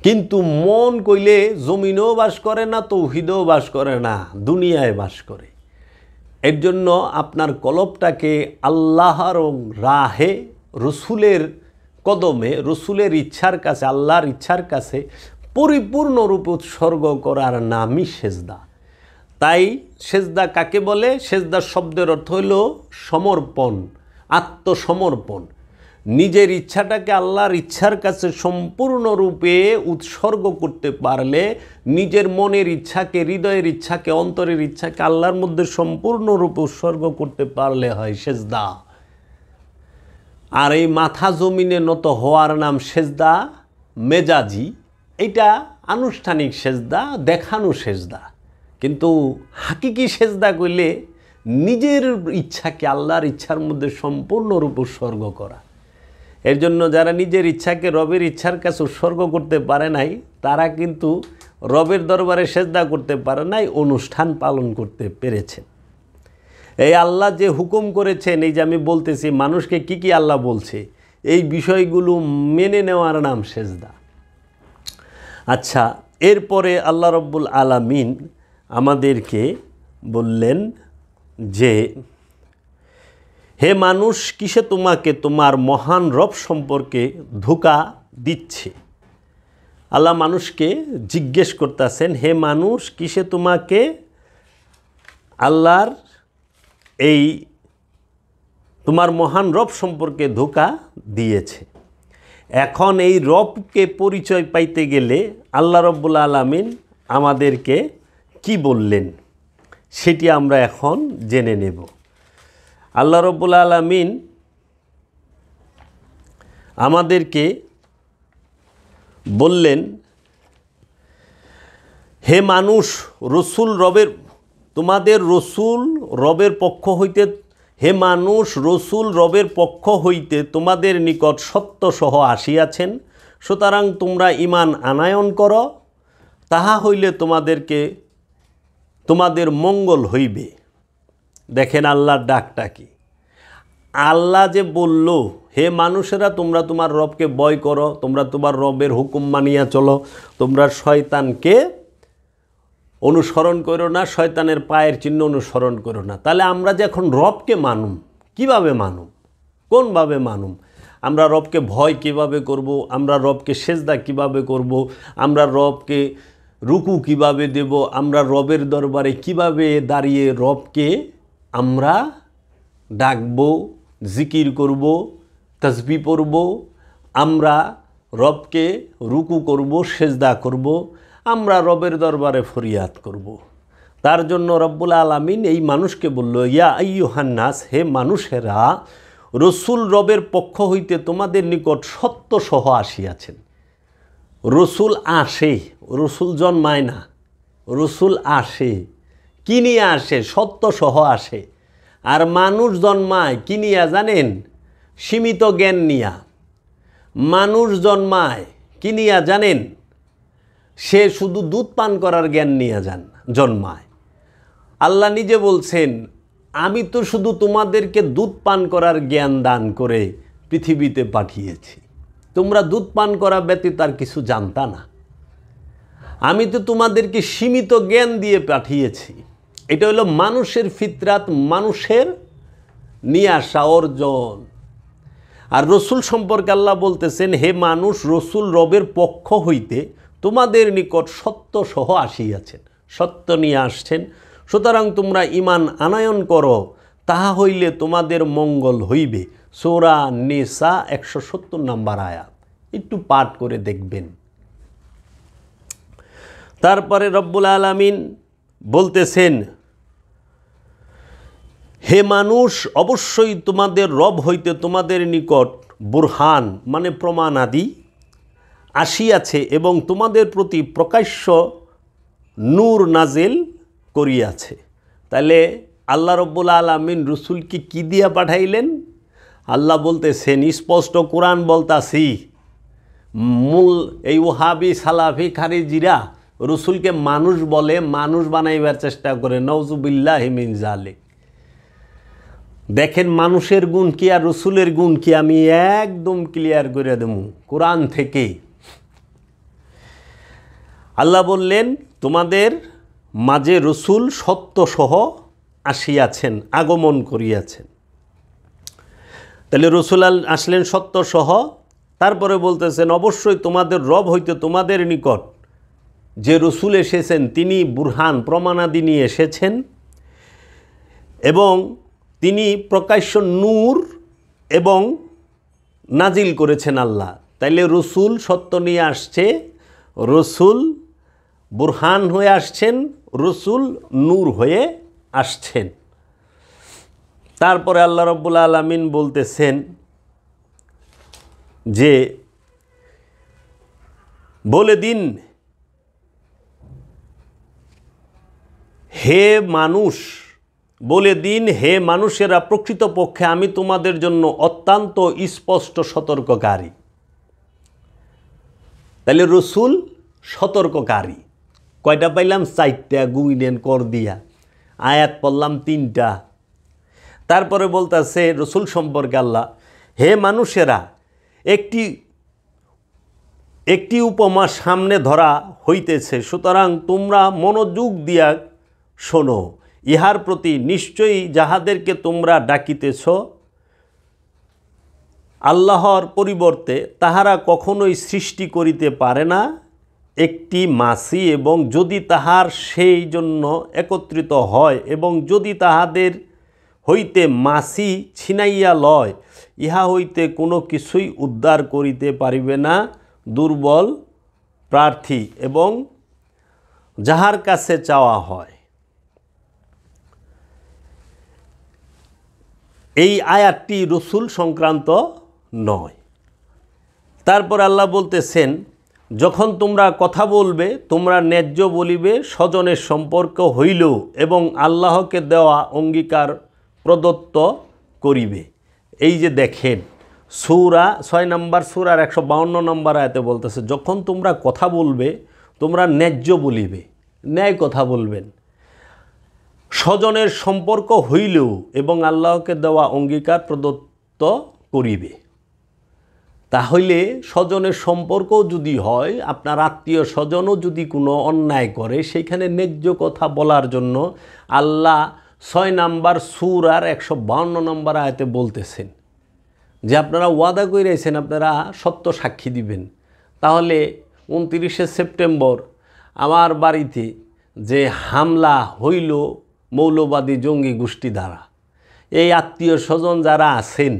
কিন্তু মন কইলে জমিনেও বাস করে না, তৌহিদেও বাস করে না, দুনিয়ায় বাস করে। এর জন্য আপনার কলবটাকে আল্লাহর রাহে, রসুলের কদমে, রসুলের ইচ্ছার কাছে, আল্লাহর ইচ্ছার কাছে পরিপূর্ণরূপে উৎসর্গ করার নামই সেজদা। তাই সেজদা কাকে বলে? সেজদার শব্দের অর্থ হইল সমর্পণ, আত্মসমর্পণ, নিজের ইচ্ছাটাকে আল্লাহর ইচ্ছার কাছে সম্পূর্ণরূপে উৎসর্গ করতে পারলে, নিজের মনের ইচ্ছাকে, হৃদয়ের ইচ্ছাকে, অন্তরের ইচ্ছাকে আল্লাহর মধ্যে সম্পূর্ণরূপে উৎসর্গ করতে পারলে হয় সেজদা। আর এই মাথা জমিনে নত হওয়ার নাম সেজদা মেজাজি, এটা আনুষ্ঠানিক সেজদা, দেখানো সেজদা। কিন্তু হাকিকি সেজদা কইলে নিজের ইচ্ছাকে আল্লাহর ইচ্ছার মধ্যে সম্পূর্ণরূপে উৎসর্গ করা। এর জন্য যারা নিজের ইচ্ছাকে রবের ইচ্ছার কাছে উৎসর্গ করতে পারে নাই, তারা কিন্তু রবের দরবারে সেজদা করতে পারে নাই, অনুষ্ঠান পালন করতে পেরেছে। এই আল্লাহ যে হুকুম করেছেন, এই যে আমি বলতেছি মানুষকে কি কি আল্লাহ বলছে, এই বিষয়গুলো মেনে নেওয়ার নাম সেজদা। আচ্ছা, এরপরে আল্লাহ রব্বুল আলামিন আমাদেরকে বললেন যে হে মানুষ, কিসে তোমাকে তোমার মহান রব সম্পর্কে ধোঁকা দিচ্ছে। আল্লাহ মানুষকে জিজ্ঞেস করতেছেন, হে মানুষ, কিসে তোমাকে আল্লাহর এই তোমার মহান রব সম্পর্কে ধোঁকা দিয়েছে। এখন এই রবকে পরিচয় পাইতে গেলে আল্লাহ রব্বুল আলামিন আমাদেরকে কি বললেন সেটি আমরা এখন জেনে নেব। আল্লাহ রব্বুল আলামিন আমাদেরকে বললেন, হে মানুষ, রসুল রবের তোমাদের রসুল রবের পক্ষ হইতে, হে মানুষ, রসুল রবের পক্ষ হইতে তোমাদের নিকট সত্যসহ আসিয়াছেন, সুতরাং তোমরা ঈমান আনয়ন করো, তাহা হইলে তোমাদের মঙ্গল হইবে। দেখেন আল্লাহর ডাকটা কি। আল্লাহ যে বলল, হে মানুষেরা, তোমরা তোমার রবকে ভয় করো, তোমরা তোমার রবের হুকুম মানিয়া চলো, তোমরা শয়তানকে অনুসরণ করো না, শয়তানের পায়ের চিহ্ন অনুসরণ করো না। তাহলে আমরা যে এখন রবকে মানুম, কিভাবে মানুম, কোনভাবে মানুম? আমরা রবকে ভয় কিভাবে করব, আমরা রবকে সেজদা কিভাবে করব, আমরা রবকে রুকু কিভাবে দেব, আমরা রবের দরবারে কিভাবে দাঁড়িয়ে রবকে আমরা ডাকব, জিকির করব, তাসবিহ পড়ব, আমরা রবকে রুকু করব, সেজদা করব, আমরা রবের দরবারে ফরিয়াদ করব। তার জন্য রব্বুল আলামিন এই মানুষকে বলল, ইয়া আইয়ুহান নাস, হে মানুষেরা, রসুল রবের পক্ষ হইতে তোমাদের নিকট সত্যসহ আসিয়াছেন। রসুল আসে, রসুল জন্মায় না, রসুল আসে। কি নিয়ে আসে? সত্যসহ আসে। আর মানুষ জন্মায় কি নিয়া জানেন? সীমিত জ্ঞান নিয়া। মানুষ জন্মায় কি নিয়া জানেন? সে শুধু দুধ পান করার জ্ঞান নিয়ে জন্মায়। আল্লাহ নিজে বলছেন, আমি তো শুধু তোমাদেরকে দুধ পান করার জ্ঞান দান করে পৃথিবীতে পাঠিয়েছি, তোমরা দুধ পান করা ব্যতীত আর কিছু জানতা না। আমি তো তোমাদেরকে সীমিত জ্ঞান দিয়ে পাঠিয়েছি। এটা হলো মানুষের ফিতরাত, মানুষের নিয়ে আসা অর্জন। আর রসুল সম্পর্কে আল্লাহ বলতেছেন, হে মানুষ, রসুল রবের পক্ষ হইতে তোমাদের নিকট সত্যসহ আসিয়াছেন, সত্য নিয়ে আসছেন, সুতরাং তোমরা ঈমান আনয়ন করো, তাহা হইলে তোমাদের মঙ্গল হইবে। সূরা নিসা 170 নম্বর আয়াত, একটু পাঠ করে দেখবেন। তারপরে রব্বুল আলামিন বলতেছেন, হে মানুষ, অবশ্যই তোমাদের রব হইতে তোমাদের নিকট বুরহান মানে প্রমাণাদি আসিয়াছে এবং তোমাদের প্রতি প্রকাশ্য নূর নাজিল করিয়াছে। তাহলে আল্লাহ রব্বুল আলামিন রসুলকে কি দিয়া পাঠাইলেন? আল্লাহ বলতেছেন, স্পষ্ট কোরআন বলতাছি, মূল এই ওহাবি সালাফি খারিজিরা রসুলকে মানুষ বলে, মানুষ বানাইবার চেষ্টা করে। নাউজুবিল্লাহি মিন যালিক। দেখেন মানুষের গুণ কি আর রসুলের গুণ কি, আমি একদম ক্লিয়ার করে দেব কোরআন থেকে। আল্লাহ বললেন, তোমাদের মাঝে রসুল সত্যসহ আসিয়াছেন, আগমন করিয়াছেন। তাহলে রসুল আসলেন সত্যসহ। তারপরে বলতেছেন, অবশ্যই তোমাদের রব হইতে তোমাদের নিকট যে রসুল এসেছেন তিনি বুরহান প্রমাণাদি নিয়ে এসেছেন এবং তিনি প্রকাশ্য নূর এবং নাজিল করেছেন আল্লাহ। তাইলে রসুল সত্য নিয়ে আসছে, রসুল বুরহান হয়ে আসছেন, রসুল নূর হয়ে আসছেন। তারপরে আল্লাহ রাব্বুল আলামিন বলতেছেন যে বলে দিন হে মানুষ, বলে দিন হে মানুষেরা, প্রকৃতপক্ষে আমি তোমাদের জন্য অত্যন্ত স্পষ্ট সতর্ককারী। তাহলে রসুল সতর্ককারী। কয়টা পাইলাম? 4টা, গুইনেন কর দিয়া। আয়াত পড়লাম 3টা। তারপরে বলতেছে রসুল সম্পর্কে আল্লাহ, হে মানুষেরা, একটি উপমা সামনে ধরা হইতেছে, সুতরাং তোমরা মনোযোগ দিয়া শোনো। ইহার প্রতি নিশ্চয়ই যাহাদেরকে তোমরা ডাকিতেছ আল্লাহর পরিবর্তে, তাহারা কখনোই সৃষ্টি করিতে পারে না একটি মাছি, এবং যদি তাহার সেই জন্য একত্রিত হয়, এবং যদি তাহাদের হইতে মাছি ছিনাইয়া লয়, ইহা হইতে কোনো কিছুই উদ্ধার করিতে পারিবে না দুর্বল প্রার্থী এবং যাহার কাছে চাওয়া হয়। এই আয়াতটি রসুল সংক্রান্ত নয়। তারপর আল্লাহ বলতেছেন, যখন তোমরা কথা বলবে তোমরা ন্যায্য বলিবে, স্বজনের সম্পর্ক হইল এবং আল্লাহকে দেওয়া অঙ্গীকার প্রদত্ত করিবে। এই যে দেখেন, সূরা 6 নম্বর সূরার 152 নম্বর আয়াতে বলতেছে, যখন তোমরা কথা বলবে তোমরা ন্যায্য বলিবে, ন্যায় কথা বলবেন, স্বজনের সম্পর্ক হইলেও এবং আল্লাহকে দেওয়া অঙ্গীকার প্রদত্ত করিবে। তাহলে স্বজনের সম্পর্কও যদি হয়, আপনার আত্মীয় স্বজনও যদি কোনো অন্যায় করে, সেইখানে ন্যায্য কথা বলার জন্য আল্লাহ 6 নম্বর সূরার 152 নম্বর আয়াতে বলতেছেন যে আপনারা ওয়াদা কইরাইছেন আপনারা সত্য সাক্ষী দিবেন। তাহলে 29শে সেপ্টেম্বর আমার বাড়িতে যে হামলা হইল মৌলবাদী জঙ্গি গোষ্ঠী দ্বারা, এই আত্মীয় স্বজন যারা আছেন,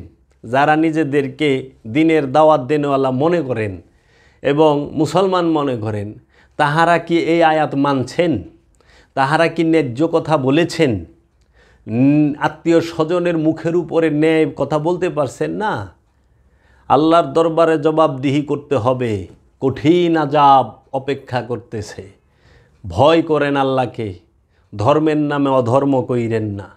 যারা নিজেদেরকে দিনের দাওয়াত দেনেওয়ালা মনে করেন এবং মুসলমান মনে করেন, তাহারা কি এই আয়াত মানছেন? তাহারা কি ন্যায্য কথা বলেছেন? আত্মীয় স্বজনের মুখের উপরে ন্যায় কথা বলতে পারছেন না? আল্লাহর দরবারে জবাবদিহি করতে হবে, কঠিন আযাব অপেক্ষা করতেছে। ভয় করেন আল্লাহকে, ধর্মের নামে অধর্ম কইরেন না।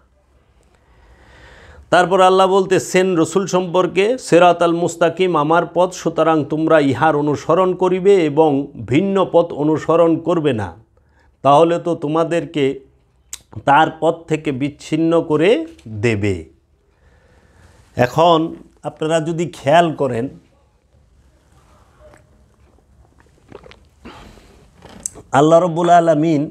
তারপর আল্লাহ বলতেছেন রসুল সম্পর্কে, সিরাতাল মুস্তাকিম আমার পথ, সুতরাং তোমরা ইহার অনুসরণ করিবে এবং ভিন্ন পথ অনুসরণ করবে না, তাহলে তো তোমাদেরকে তার পথ থেকে বিচ্ছিন্ন করে দেবে। এখন আপনারা যদি খেয়াল করেন, আল্লাহ রাব্বুল আলামিন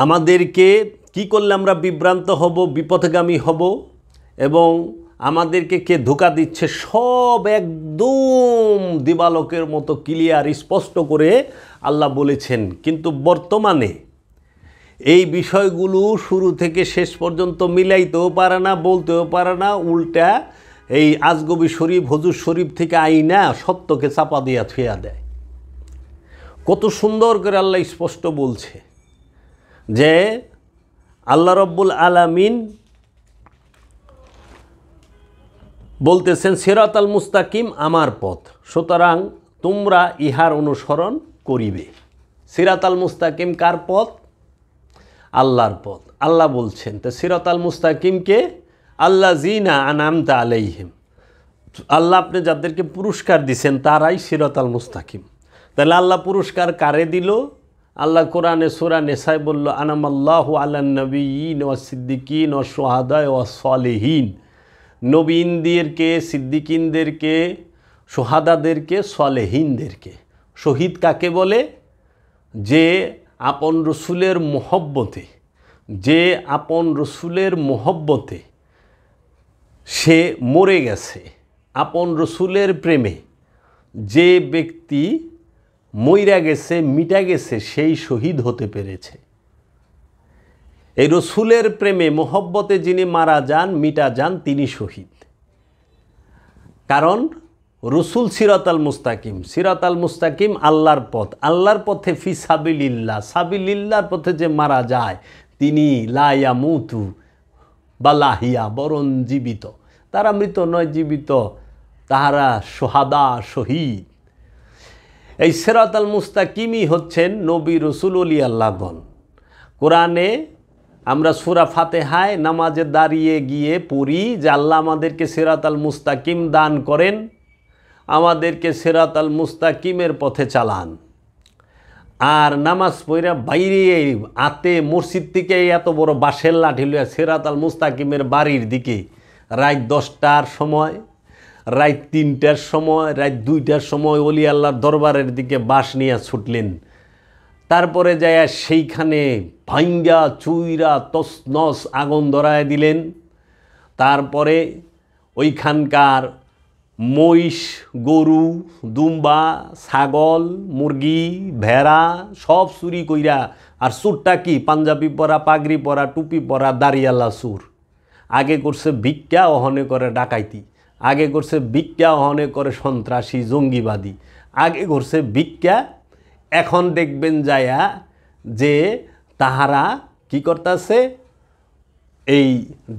আমাদেরকে কি করলে আমরা বিভ্রান্ত হব, বিপথগামী হব এবং আমাদেরকে কে ধোঁকা দিচ্ছে সব একদম দিবালোকের মতো ক্লিয়ার স্পষ্ট করে আল্লাহ বলেছেন। কিন্তু বর্তমানে এই বিষয়গুলো শুরু থেকে শেষ পর্যন্ত মিলাইতেও পারে না, বলতেও পারে না, উল্টা এই আজগবি শরীফ হুজুর শরীফ থেকে আইনা সত্যকে চাপা দিয়া থুয়া দেয়। কত সুন্দর করে আল্লাহ স্পষ্ট বলছে যে আল্লাহ রাব্বুল আলামিন বলতেছেন সিরাতাল মুস্তাকিম আমার পথ, সুতরাং তোমরা ইহার অনুসরণ করিবে। সিরাতাল মুস্তাকিম কার পথ? আল্লাহর পথ। আল্লাহ বলছেন তো সিরাতাল মুস্তাকিমকে আল্লাযিনা আনআমতা আলাইহিম, আল্লাহ আপনি যাদেরকে পুরস্কার দিছেন তারাই সিরাতাল মুস্তাকিম। তাহলে আল্লাহ পুরস্কার কারে দিল? আল্লাহ কোরআনে সূরা নিসায় বলল, আনামাল্লাহু আলান নবিয়্যিন ওয়াস সিদ্দিকিন ওয়াস শুহাদা ওয়াস সালিহিন। নবীনদেরকে, সিদ্দিকিনদেরকে, শুহাদাদেরকে, সালেহিনদেরকে। শহীদ কাকে বলে? যে আপন রসুলের মোহব্বতে, যে আপন রসুলের মোহব্বতে সে মরে গেছে, আপন রসুলের প্রেমে যে ব্যক্তি মইরা গেছে, মিটা গেছে, সেই শহীদ হতে পেরেছে। এই রসুলের প্রেমে মোহব্বতে যিনি মারা যান মিটা যান তিনি শহীদ। কারণ রসুল সিরাতাল মুস্তাকিম, সিরাতাল মুস্তাকিম আল্লাহর পথ, আল্লাহর পথে ফি সাবিলিল্লাহ, সাবিলিল্লাহর পথে যে মারা যায় তিনি লা ইয়ামুতু বালাহিয়া, বরং জীবিত। তারা মৃত নয়, জীবিত, তাহারা সোহাদা, শহীদ। এই সিরাতাল মুস্তাকিমই হচ্ছেন নবী, রসুল, ওলি আল্লাহগণ। কোরআনে আমরা সূরা ফাতিহায় নামাজে দাঁড়িয়ে গিয়ে পড়ি যে আল্লাহ আমাদেরকে সিরাতাল মুস্তাকিম দান করেন, আমাদেরকে সিরাতাল মুস্তাকিমের পথে চালান। আর নামাজ পড়া বাইরে আতে মসজিদ থেকে এত বড় বাঁশের লাঠি লইয়া সিরাতাল মুস্তাকিমের বাড়ির দিকে রাত 10টার সময়, রাত 3টার সময়, রাত 2টার সময় ওলি আল্লাহর দরবারের দিকে বাঁশ নিয়ে ছুটলেন। তারপরে যায় সেইখানে ভাঙ্গা চুইরা তসনস আগুন ধরায় দিলেন। তারপরে ওইখানকার মহিষ, গরু, দুম্বা, ছাগল, মুরগি, ভেড়া সব চুরি কইরা। আর চুরটা কি? পাঞ্জাবি পরা, পাগড়ি পরা, টুপি পরা, দাড়িয়ালা চুর। আগে করছে ভিক্ষা, অহনে করে ডাকাইতি। আগে করছে ভিক্ষা, অহনে করে সন্ত্রাসী, জঙ্গিবাদী। আগে করছে ভিক্ষা, এখন দেখবেন যায়া যে তাহারা কি করতেছে, এই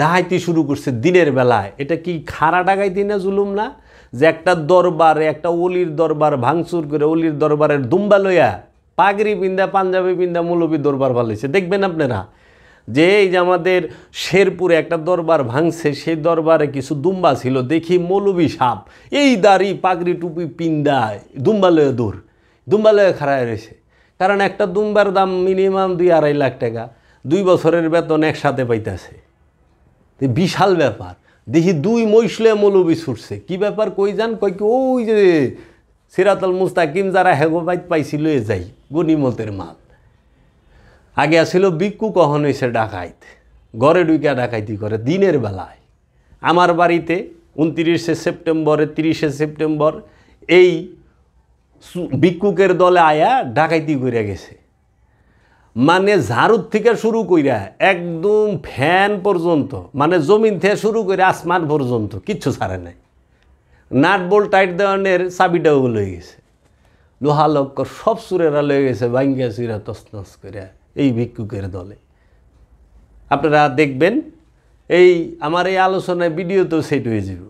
ডাকাইতি শুরু করছে দিনের বেলায়। এটা কি খাড়া ডাকাইতি না, জুলুম না? যে একটা দরবারে, একটা অলির দরবার ভাঙচুর করে অলির দরবারের দুম্বা লইয়া পাগড়ি পিন্দা, পাঞ্জাবি পিন্দা মৌলবী দরবার ভালাইছে। দেখবেন আপনারা যে এই যে আমাদের শেরপুরে একটা দরবার ভাঙছে, সেই দরবারে কিছু দুম্বা ছিল, দেখি মৌলবী সাপ এই দাড়ি পাগড়ি টুপি পিন্দা দুম্বা লয়ে দূর, দুম্বা লয়ে খাড়ায় রয়েছে। কারণ একটা দুম্বার দাম মিনিমাম 2-2.5 লাখ টাকা, 2 বছরের বেতন একসাথে পাইতেছে। বিশাল ব্যাপার। দেখি 2 মহিষলে মৌলবী ছুটছে। কি ব্যাপার? কই যান? কই কি ওই যে সিরাতাল মুস্তাকিম যারা হেগোবাইত পাইছিল এ যাই গনিমতের মাল। আগে আসছিল ভিক্ষু, কখন হয়েছে ডাকাইত, ঘরে ঢুইকা ডাকাইতি করে দিনের বেলায়। আমার বাড়িতে 29শে সেপ্টেম্বরে 30শে সেপ্টেম্বর এই ভিক্ষুকের দলে আয়া ডাকাইতি করে গেছে। মানে ঝাড়ুর থেকে শুরু কইরা একদম ফ্যান পর্যন্ত, মানে জমিন থেকে শুরু করে আসমান পর্যন্ত কিচ্ছু ছাড়ে নাই। নাট বোল্ট টাইট দেওয়ানের চাবিটাও লয়ে গেছে, লোহা লক্কর সব চুরেরা লয়ে গেছে, ভাঙ্গা চুরা তসনস করে এই ভিক্ষুকের দলে। আপনারা দেখবেন এই আমার এই আলোচনায় ভিডিওতেও সেট হয়ে যাব।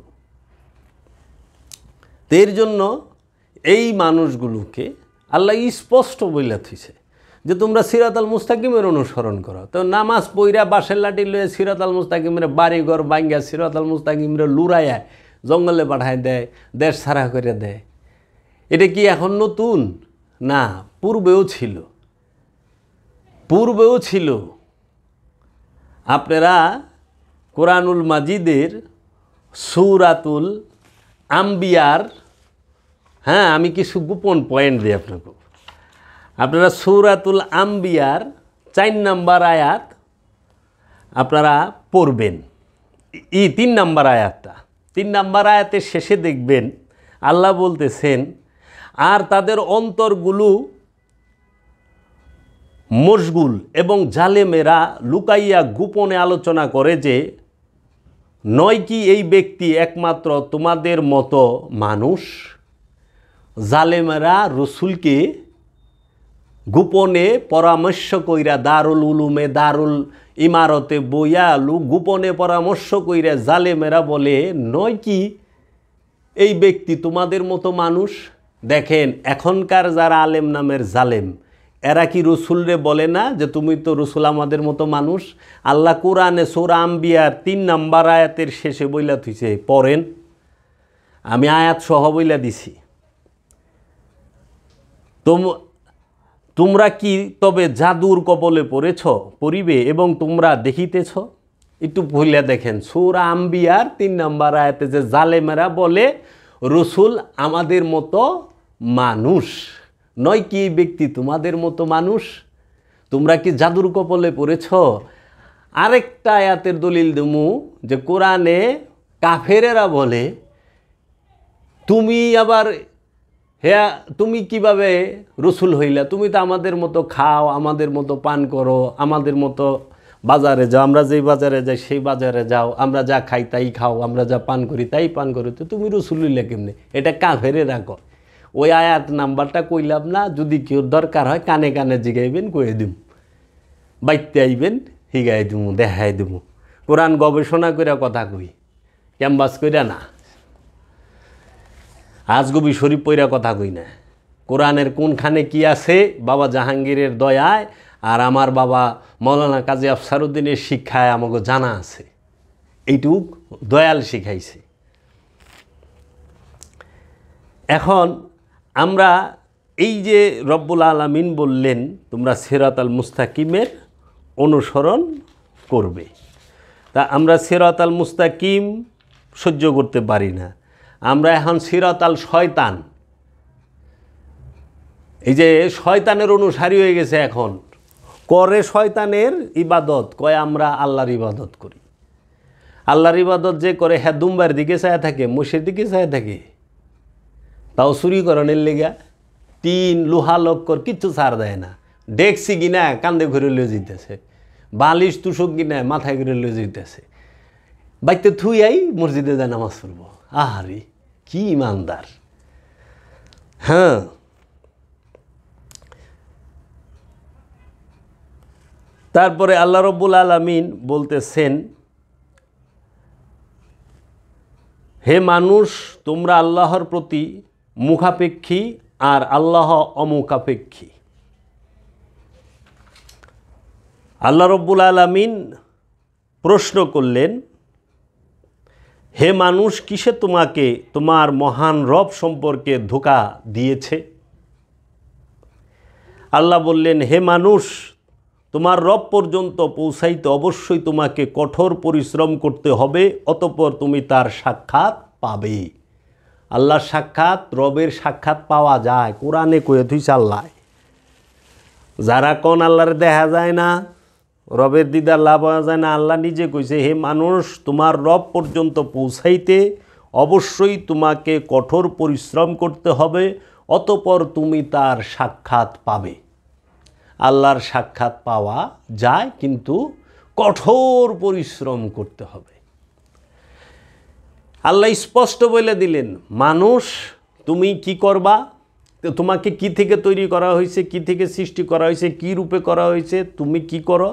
এর জন্য এই মানুষগুলোকে আল্লাহ স্পষ্ট বইলা থইছে যে তোমরা সিরাতাল মুস্তাকিমের অনুসরণ করো। তো নামাজ পইরা বাঁশের লাঠি লয়ে সিরাতাল মুস্তাকিমের বাড়িঘর ভাঙ্গা সিরাতাল মুস্তাকিমের লুড়াইয়া জঙ্গলে পাঠায় দেয়, দেশ ছাড়া করে দেয়। এটা কি এখন নতুন? না, পূর্বেও ছিল, পূর্বেও ছিল। আপনারা কোরআনুল মাজিদের সূরাতুল আম্বিয়ার, হ্যাঁ আমি কিছু গোপন পয়েন্ট দিই আপনাকে। আপনারা সূরাতুল আম্বিয়ার 4 নম্বর আয়াত আপনারা পড়বেন। 3 নম্বর আয়াতটা, 3 নম্বর আয়াতের শেষে দেখবেন আল্লাহ বলতেছেন, আর তাদের অন্তরগুলো মশগুল এবং জালেমেরা লুকাইয়া গোপনে আলোচনা করে যে নয় কি এই ব্যক্তি একমাত্র তোমাদের মতো মানুষ। জালেমেরা রসুলকে গোপনে পরামর্শ কইরা দারুল উলুমে, দারুল ইমারতে বইয়া গোপনে পরামর্শ কইরা জালেমেরা বলে নয় কি এই ব্যক্তি তোমাদের মতো মানুষ। দেখেন এখনকার যারা আলেম নামের জালেম, এরা কি রসুলরে বলে না যে তুমি তো রসুল আমাদের মতো মানুষ? আল্লাহ কোরআনে সূরা আম্বিয়ার 3 নম্বর আয়াতের শেষে বইলা থইছে, পড়েন, আমি আয়াত সহ বইলা দিছি। তোমরা কি তবে জাদুর কবলে পড়িবে এবং তোমরা দেখিতেছ? একটু বইলা দেখেন সূরা আম্বিয়ার 3 নম্বর আয়াতে যে জালেমেরা বলে রসুল আমাদের মতো মানুষ, নয় কি এই ব্যক্তি তোমাদের মতো মানুষ। তোমরা কি জাদুর কবলে পড়েছ? আরেকটা আয়াতের দলিল দেমু যে কোরআনে কাফেরেরা বলে তুমি আবার হ্যাঁ তুমি কিভাবে রসুল হইলা? তুমি তো আমাদের মতো খাও, আমাদের মতো পান করো, আমাদের মতো বাজারে যাও, আমরা যেই বাজারে যাই সেই বাজারে যাও, আমরা যা খাই তাই খাও, আমরা যা পান করি তাই পান করি, তো তুমি রসুলুল্লাহ কেমনে? এটা কাফেরে রাখো। ওই আয়াত নাম্বারটা কইলাম না, যদি কেউ দরকার হয় কানে কানে জিগাইবেন, কয়ে দিম, বাইতে আইবেন, হিগাই দিমু, দেখাই দিমু। কোরআন গবেষণা করে কথা কই, ক্যাম্বাস কইরা না, আজগবি শরীফ পইরা কথা কই না। কোরআনের কোনখানে কি আছে বাবা জাহাঙ্গীরের দয়ায় আর আমার বাবা মৌলানা কাজী আফসারউদ্দিনের শিক্ষায় আমাকে জানা আছে, এইটুক দয়াল শিখাইছে। এখন আমরা এই যে রব্বুল আলামিন বললেন তোমরা সিরাতাল মুস্তাকিমের অনুসরণ করবে, তা আমরা সিরাতাল মুস্তাকিম সহ্য করতে পারি না, আমরা এখন সিরাতাল শয়তান, এই যে শয়তানের অনুসারী হয়ে গেছে। এখন করে শয়তানের ইবাদত, কয় আমরা আল্লাহর ইবাদত করি। আল্লাহর ইবাদত যে করে হ্যাঁ দুম্বার দিকে চায় থাকে, মোষের দিকে চায় থাকে, তাও চুরিকরণের লেগা টিন লোহা লক্কর কিচ্ছু ছাড় দেয় না। ডেকসি কিনা কান্দে ঘুরে লয়ে যেতেছে, বালিশ তুষক কিনা মাথায় ঘুরে লয়ে যেতেছে, বাইতে থুইয়াই মসজিদে যায় নামাজ পড়ব। আহারে কি ইমানদার! হ্যাঁ, তারপরে আল্লাহ রব্বুল আলামিন বলতেছেন, হে মানুষ, তোমরা আল্লাহর প্রতি মুখাপেক্ষী আর আল্লাহ অমুখাপেক্ষী। আল্লাহ রব্বুল আলামিন প্রশ্ন করলেন, হে মানুষ, কিসে তোমাকে তোমার মহান রব সম্পর্কে ধোঁকা দিয়েছে? আল্লাহ বললেন, হে মানুষ, তোমার রব পর্যন্ত পৌঁছাইতে অবশ্যই তোমাকে কঠোর পরিশ্রম করতে হবে, অতঃপর তুমি তার সাক্ষাৎ পাবে। আল্লাহর সাক্ষাৎ, রবের সাক্ষাৎ পাওয়া যায়, কোরআনে কয়ে তুই চাল্লায়। যারা কোন আল্লাহর দেখা যায় না, রবের দিদার লাভ পাওয়া যায় না, আল্লাহ নিজে কইছে, হে মানুষ, তোমার রব পর্যন্ত পৌঁছাইতে অবশ্যই তোমাকে কঠোর পরিশ্রম করতে হবে, অতঃপর তুমি তার সাক্ষাৎ পাবে। আল্লাহর সাক্ষাৎ পাওয়া যায়, কিন্তু কঠোর পরিশ্রম করতে হবে। আল্লাহ স্পষ্ট বলে দিলেন, মানুষ তুমি কি করবা, তোমাকে কি থেকে তৈরি করা হয়েছে, কি থেকে সৃষ্টি করা হয়েছে, কি রূপে করা হয়েছে, তুমি কি করো।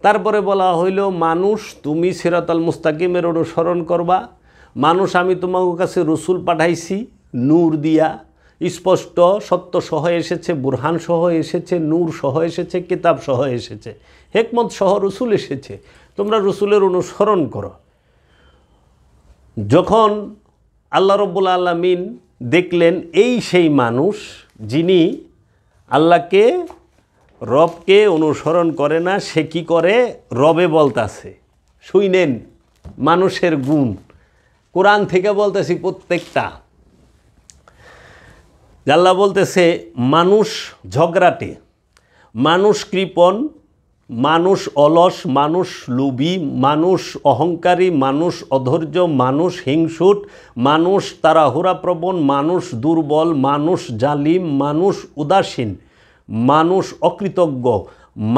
তারপরে বলা হইল, মানুষ তুমি সিরাতাল মুস্তাকিমের অনুসরণ করবা। মানুষ আমি তোমার কাছে রসুল পাঠাইছি নূর দিয়া, স্পষ্ট সত্য সহ এসেছে, বুরহান সহ এসেছে, নূর সহ এসেছে, কিতাব সহ এসেছে, হেকমত সহ রসুল এসেছে, তোমরা রসুলের অনুসরণ করো। যখন আল্লাহ রব্বুল আলামিন দেখলেন এই সেই মানুষ যিনি আল্লাহকে রবকে অনুসরণ করে না, সে কি করে রবে বলতাছে। শুইনেন মানুষের গুণ, কোরআন থেকে বলতেছি প্রত্যেকটা। আল্লাহ বলতেছে, মানুষ ঝগড়াটে, মানুষ কৃপণ, মানুষ অলস, মানুষ লোভী, মানুষ অহংকারী, মানুষ অধৈর্য, মানুষ হিংসুট, মানুষ তাড়াহুড়াপ্রবণ, মানুষ দুর্বল, মানুষ জালিম, মানুষ উদাসীন, মানুষ অকৃতজ্ঞ,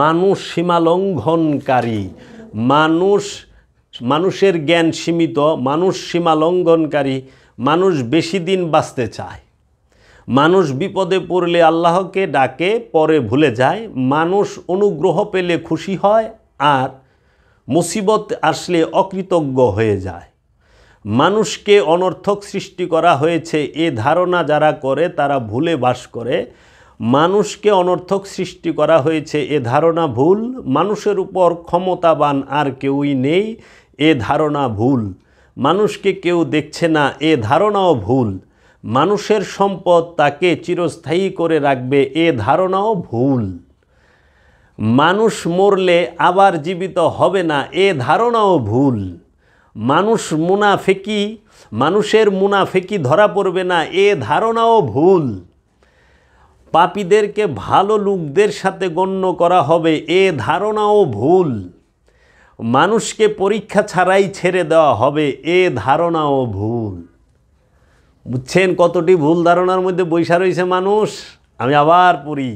মানুষ সীমালঙ্ঘনকারী, মানুষের জ্ঞান সীমিত, মানুষ সীমালঙ্ঘনকারী, মানুষ বেশি দিন বাঁচতে চায়, মানুষ বিপদে পড়লে আল্লাহকে ডাকে পরে ভুলে যায়, মানুষ অনুগ্রহ পেলে খুশি হয় আর মুসিবত আসলে অকৃতজ্ঞ হয়ে যায়। মানুষকে অনর্থক সৃষ্টি করা হয়েছে এ ধারণা যারা করে তারা ভুলে বাস করে। মানুষকে অনর্থক সৃষ্টি করা হয়েছে এ ধারণা ভুল। মানুষের উপর ক্ষমতাবান আর কেউই নেই এ ধারণা ভুল। মানুষকে কেউ দেখছে না এ ধারণাও ভুল। মানুষের সম্পদ তাকে চিরস্থায়ী করে রাখবে এ ধারণাও ভুল। মানুষ মরলে আবার জীবিত হবে না এ ধারণাও ভুল। মানুষের মুনাফেকি ধরা পড়বে না এ ধারণাও ভুল। পাপীদেরকে ভালো লোকদের সাথে গণ্য করা হবে এ ধারণাও ভুল। মানুষকে পরীক্ষা ছাড়াই ছেড়ে দেওয়া হবে এ ধারণাও ভুল। বুঝছেন কতটি ভুল ধারণার মধ্যে বৈশা রয়েছে মানুষ। আমি আবার পড়ি,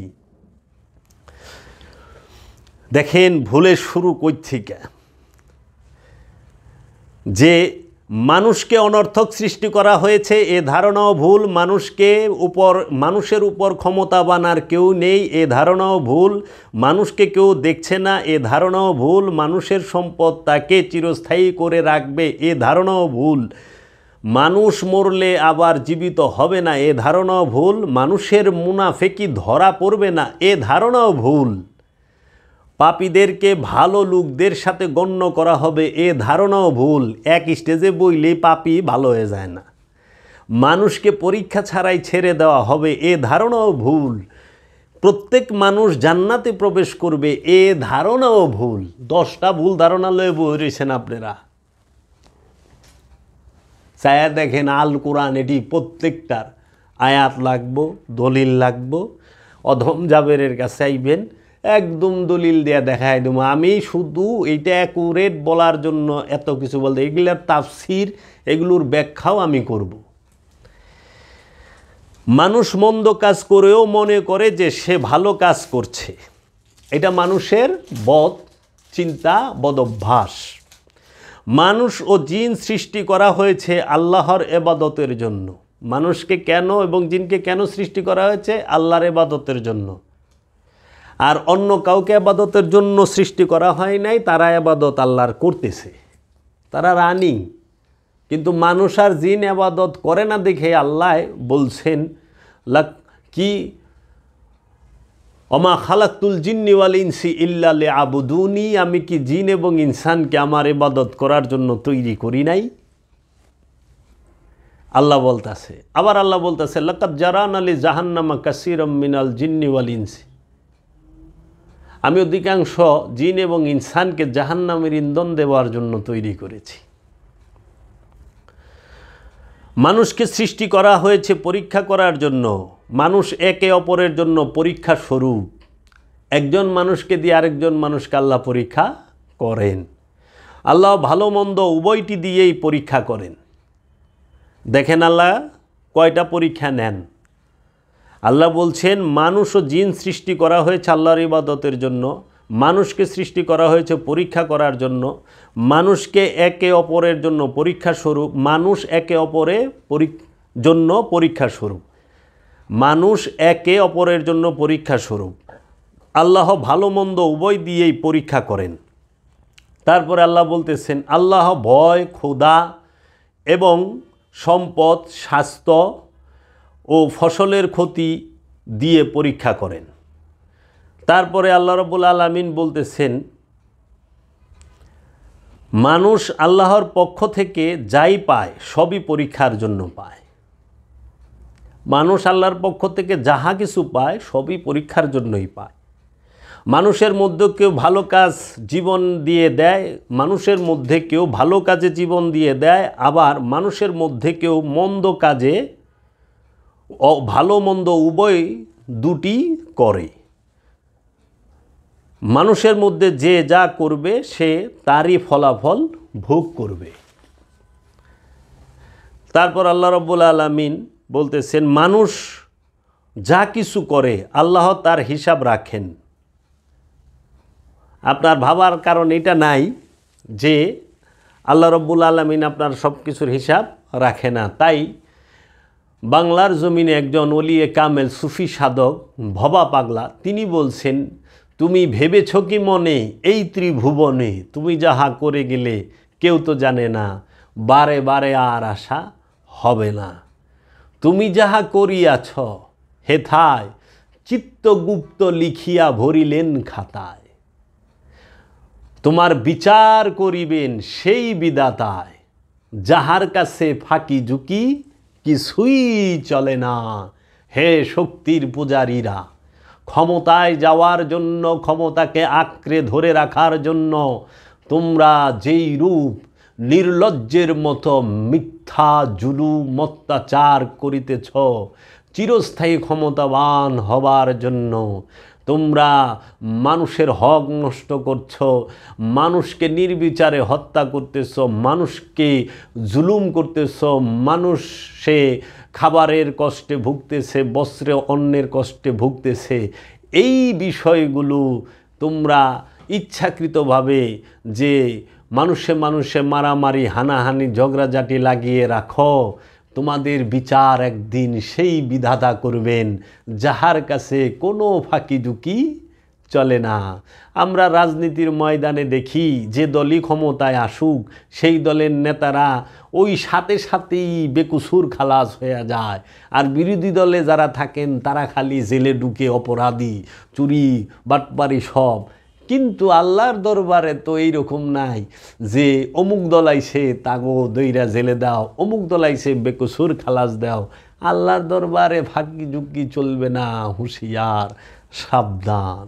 দেখেন ভুলের শুরু কই থেকে, যে মানুষকে অনর্থক সৃষ্টি করা হয়েছে এ ধারণাও ভুল, মানুষের উপর ক্ষমতাবান আর কেউ নেই এ ধারণাও ভুল, মানুষকে কেউ দেখছে না এ ধারণাও ভুল, মানুষের সম্পদ তাকে চিরস্থায়ী করে রাখবে এ ধারণাও ভুল, মানুষ মরলে আবার জীবিত হবে না এ ধারণাও ভুল, মানুষের মুনাফেকি ধরা পড়বে না এ ধারণাও ভুল, পাপীদেরকে ভালো লোকদের সাথে গণ্য করা হবে এ ধারণাও ভুল। এক স্টেজে বইলেই পাপী ভালো হয়ে যায় না। মানুষকে পরীক্ষা ছাড়াই ছেড়ে দেওয়া হবে এ ধারণাও ভুল। প্রত্যেক মানুষ জান্নাতে প্রবেশ করবে এ ধারণাও ভুল। 10টা ভুল ধারণা লয়ে বই রয়েছেন আপনারা। চায়া দেখেন আল কোরআন, এটি প্রত্যেকটার আয়াত লাগবো, দলিল লাগবো। অধম জাবেরের কাছে আইবেন, একদম দলিল দেয়া দেখায় দেবো। আমি শুধু এইটা অ্যাকুরেট বলার জন্য এত কিছু বলতে, এগুলোর তাফসির, এগুলোর ব্যাখ্যাও আমি করব। মানুষ মন্দ কাজ করেও মনে করে যে সে ভালো কাজ করছে, এটা মানুষের বদ চিন্তা, বদ অভ্যাস। মানুষ ও জিন সৃষ্টি করা হয়েছে আল্লাহর ইবাদতের জন্য। মানুষকে কেন এবং জিনকে কেন সৃষ্টি করা হয়েছে? আল্লাহর ইবাদতের জন্য। আর অন্য কাউকে ইবাদতের জন্য সৃষ্টি করা হয় নাই, তারা ইবাদত আল্লাহর করতেছে, তারা রানী। কিন্তু মানুষ আর জিন ইবাদত করে না দেখে আল্লাহ বলছেন কি, ওমা খালাকতুল জিন্নি ওয়াল ইনসি ইল্লা লিআবুদুনি, আমি কি জিন এবং ইনসানকে আমার ইবাদত করার জন্য তৈরি করি নাই? আল্লাহ বলতেছে। আবার আল্লাহ বলতেছে লাকাদ জারানা লি জাহান্নামা কাসীরাম মিনাল জিন্নি ওয়াল ইনসি, আমি অধিকাংশ জিন এবং ইনসানকে জাহান্নামের ইন্ধন দেওয়ার জন্য তৈরি করেছি। মানুষকে সৃষ্টি করা হয়েছে পরীক্ষা করার জন্য। মানুষ একে অপরের জন্য পরীক্ষা স্বরূপ। একজন মানুষকে দিয়ে আরেকজন মানুষকে আল্লাহ পরীক্ষা করেন। আল্লাহ ভালো মন্দ উভয়টি দিয়েই পরীক্ষা করেন। দেখেন আল্লাহ কয়টা পরীক্ষা নেন। আল্লাহ বলছেন মানুষ ও জিন সৃষ্টি করা হয়েছে আল্লাহর ইবাদতের জন্য, মানুষকে সৃষ্টি করা হয়েছে পরীক্ষা করার জন্য, মানুষকে একে অপরের জন্য পরীক্ষা স্বরূপ, মানুষ একে অপরের জন্য পরীক্ষা স্বরূপ, মানুষ একে অপরের জন্য পরীক্ষা স্বরূপ। আল্লাহ ভালো মন্দ উভয় দিয়েই পরীক্ষা করেন। তারপরে আল্লাহ বলতেছেন আল্লাহ ভয়, ক্ষুধা এবং সম্পদ, স্বাস্থ্য ও ফসলের ক্ষতি দিয়ে পরীক্ষা করেন। তারপরে আল্লাহ রাব্বুল আলামিন বলতেছেন মানুষ আল্লাহর পক্ষ থেকে যাই পায় সবই পরীক্ষার জন্য পায়। মানুষ আল্লাহর পক্ষ থেকে যাহা কিছু পায় সবই পরীক্ষার জন্যই পায়। মানুষের মধ্যে কেউ ভালো কাজ জীবন দিয়ে দেয়, মানুষের মধ্যে কেউ ভালো কাজে জীবন দিয়ে দেয়, আবার মানুষের মধ্যে কেউ মন্দ কাজে, ভালো মন্দ উভয় দুটি করে। মানুষের মধ্যে যে যা করবে সে তারই ফলাফল ভোগ করবে। তারপর আল্লাহ রাব্বুল আলামিন বলতেছেন মানুষ যা কিছু করে আল্লাহ তার হিসাব রাখেন। আপনার ভাবার কারণ এটা নাই যে আল্লাহ রাব্বুল আলামিন আপনার সব কিছুর হিসাব রাখে না। তাই বাংলার জমিনে একজন ওলিয়ে কামেল সুফি সাধক ভবা পাগলা তিনি বলছেন তুমি ভেবেছ কি মনে এই ত্রিভুবনে তুমি যাহা করে গেলে কেউ তো জানে না, বারে বারে আর আশা হবে না। তুমি যাহা করিয়াছ হেথায় চিত্তগুপ্ত লিখিয়া ভরিলেন খাতায়, তোমার বিচার করিবেন সেই বিধাতায়, যাহার কাছে ফাঁকি ঝুঁকি কিছুই চলে না। হে শক্তির পূজারীরা, ক্ষমতায় যাওয়ার জন্য, ক্ষমতাকে আঁকড়ে ধরে রাখার জন্য তোমরা যেই রূপ নির্লজ্জের মতো মিথ্যা জুলুম অত্যাচার করিতেছ, চিরস্থায়ী ক্ষমতাবান হবার জন্য তোমরা মানুষের হক নষ্ট করছ, মানুষকে নির্বিচারে হত্যা করতেছ, মানুষকে জুলুম করতেছ, মানুষ সে খাবারের কষ্টে ভুগতেছে, বস্ত্রে অন্যের কষ্টে ভুগতেছে। এই বিষয়গুলো তোমরা ইচ্ছাকৃতভাবে যে মানুষে মানুষে মারামারি হানাহানি ঝগড়াঝাটি লাগিয়ে রাখো, তোমাদের বিচার একদিন সেই বিধাতা করবেন যাহার কাছে কোনো ফাঁকি ঝুঁকি চলে না। আমরা রাজনীতির ময়দানে দেখি যে দলই ক্ষমতায় আসুক সেই দলের নেতারা ওই সাথে সাথেই বেকসুর খালাস হয়ে যায়, আর বিরোধী দলে যারা থাকেন তারা খালি জেলে ঢুকে অপরাধী, চুরি বাটপারি সব। কিন্তু আল্লাহর দরবারে তো এইরকম নাই যে অমুক দল আইছে তাগো দইরা জেলে দাও, অমুক দল আইছে বেকসুর খালাস দাও। আল্লাহর দরবারে ফাঁকি ঝুঁকি চলবে না, হুঁশিয়ার, সাবধান।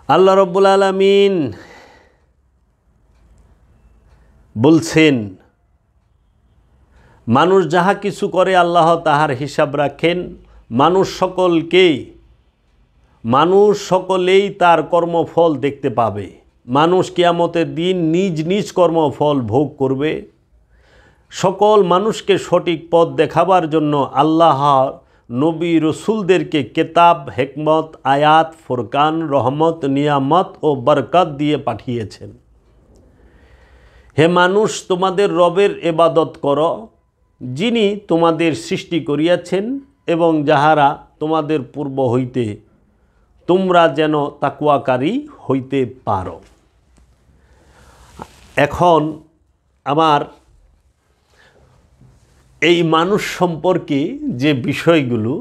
আল্লাহ রব্বুল আলামিন বলছেন, মানুষ যাহা কিছু করে আল্লাহ তাহার হিসাব রাখেন। মানুষ সকলেই তার কর্মফল দেখতে পাবে। মানুষ কিয়ামতের দিন নিজ নিজ কর্মফল ভোগ করবে। সকল মানুষকে সঠিক পথ দেখাবার জন্য আল্লাহ নবী রসুলদেরকে কেতাব, হেকমত, আয়াত, ফুরকান, রহমত, নিয়ামত ও বরকত দিয়ে পাঠিয়েছেন। হে মানুষ, তোমাদের রবের ইবাদত করো, যিনি তোমাদের সৃষ্টি করিয়াছেন এবং যাহারা তোমাদের পূর্ব হইতে, তোমরা যেন তাকওয়াকারী হইতে পারো। এখন আমার এই মানুষ সম্পর্কে যে বিষয়গুলো,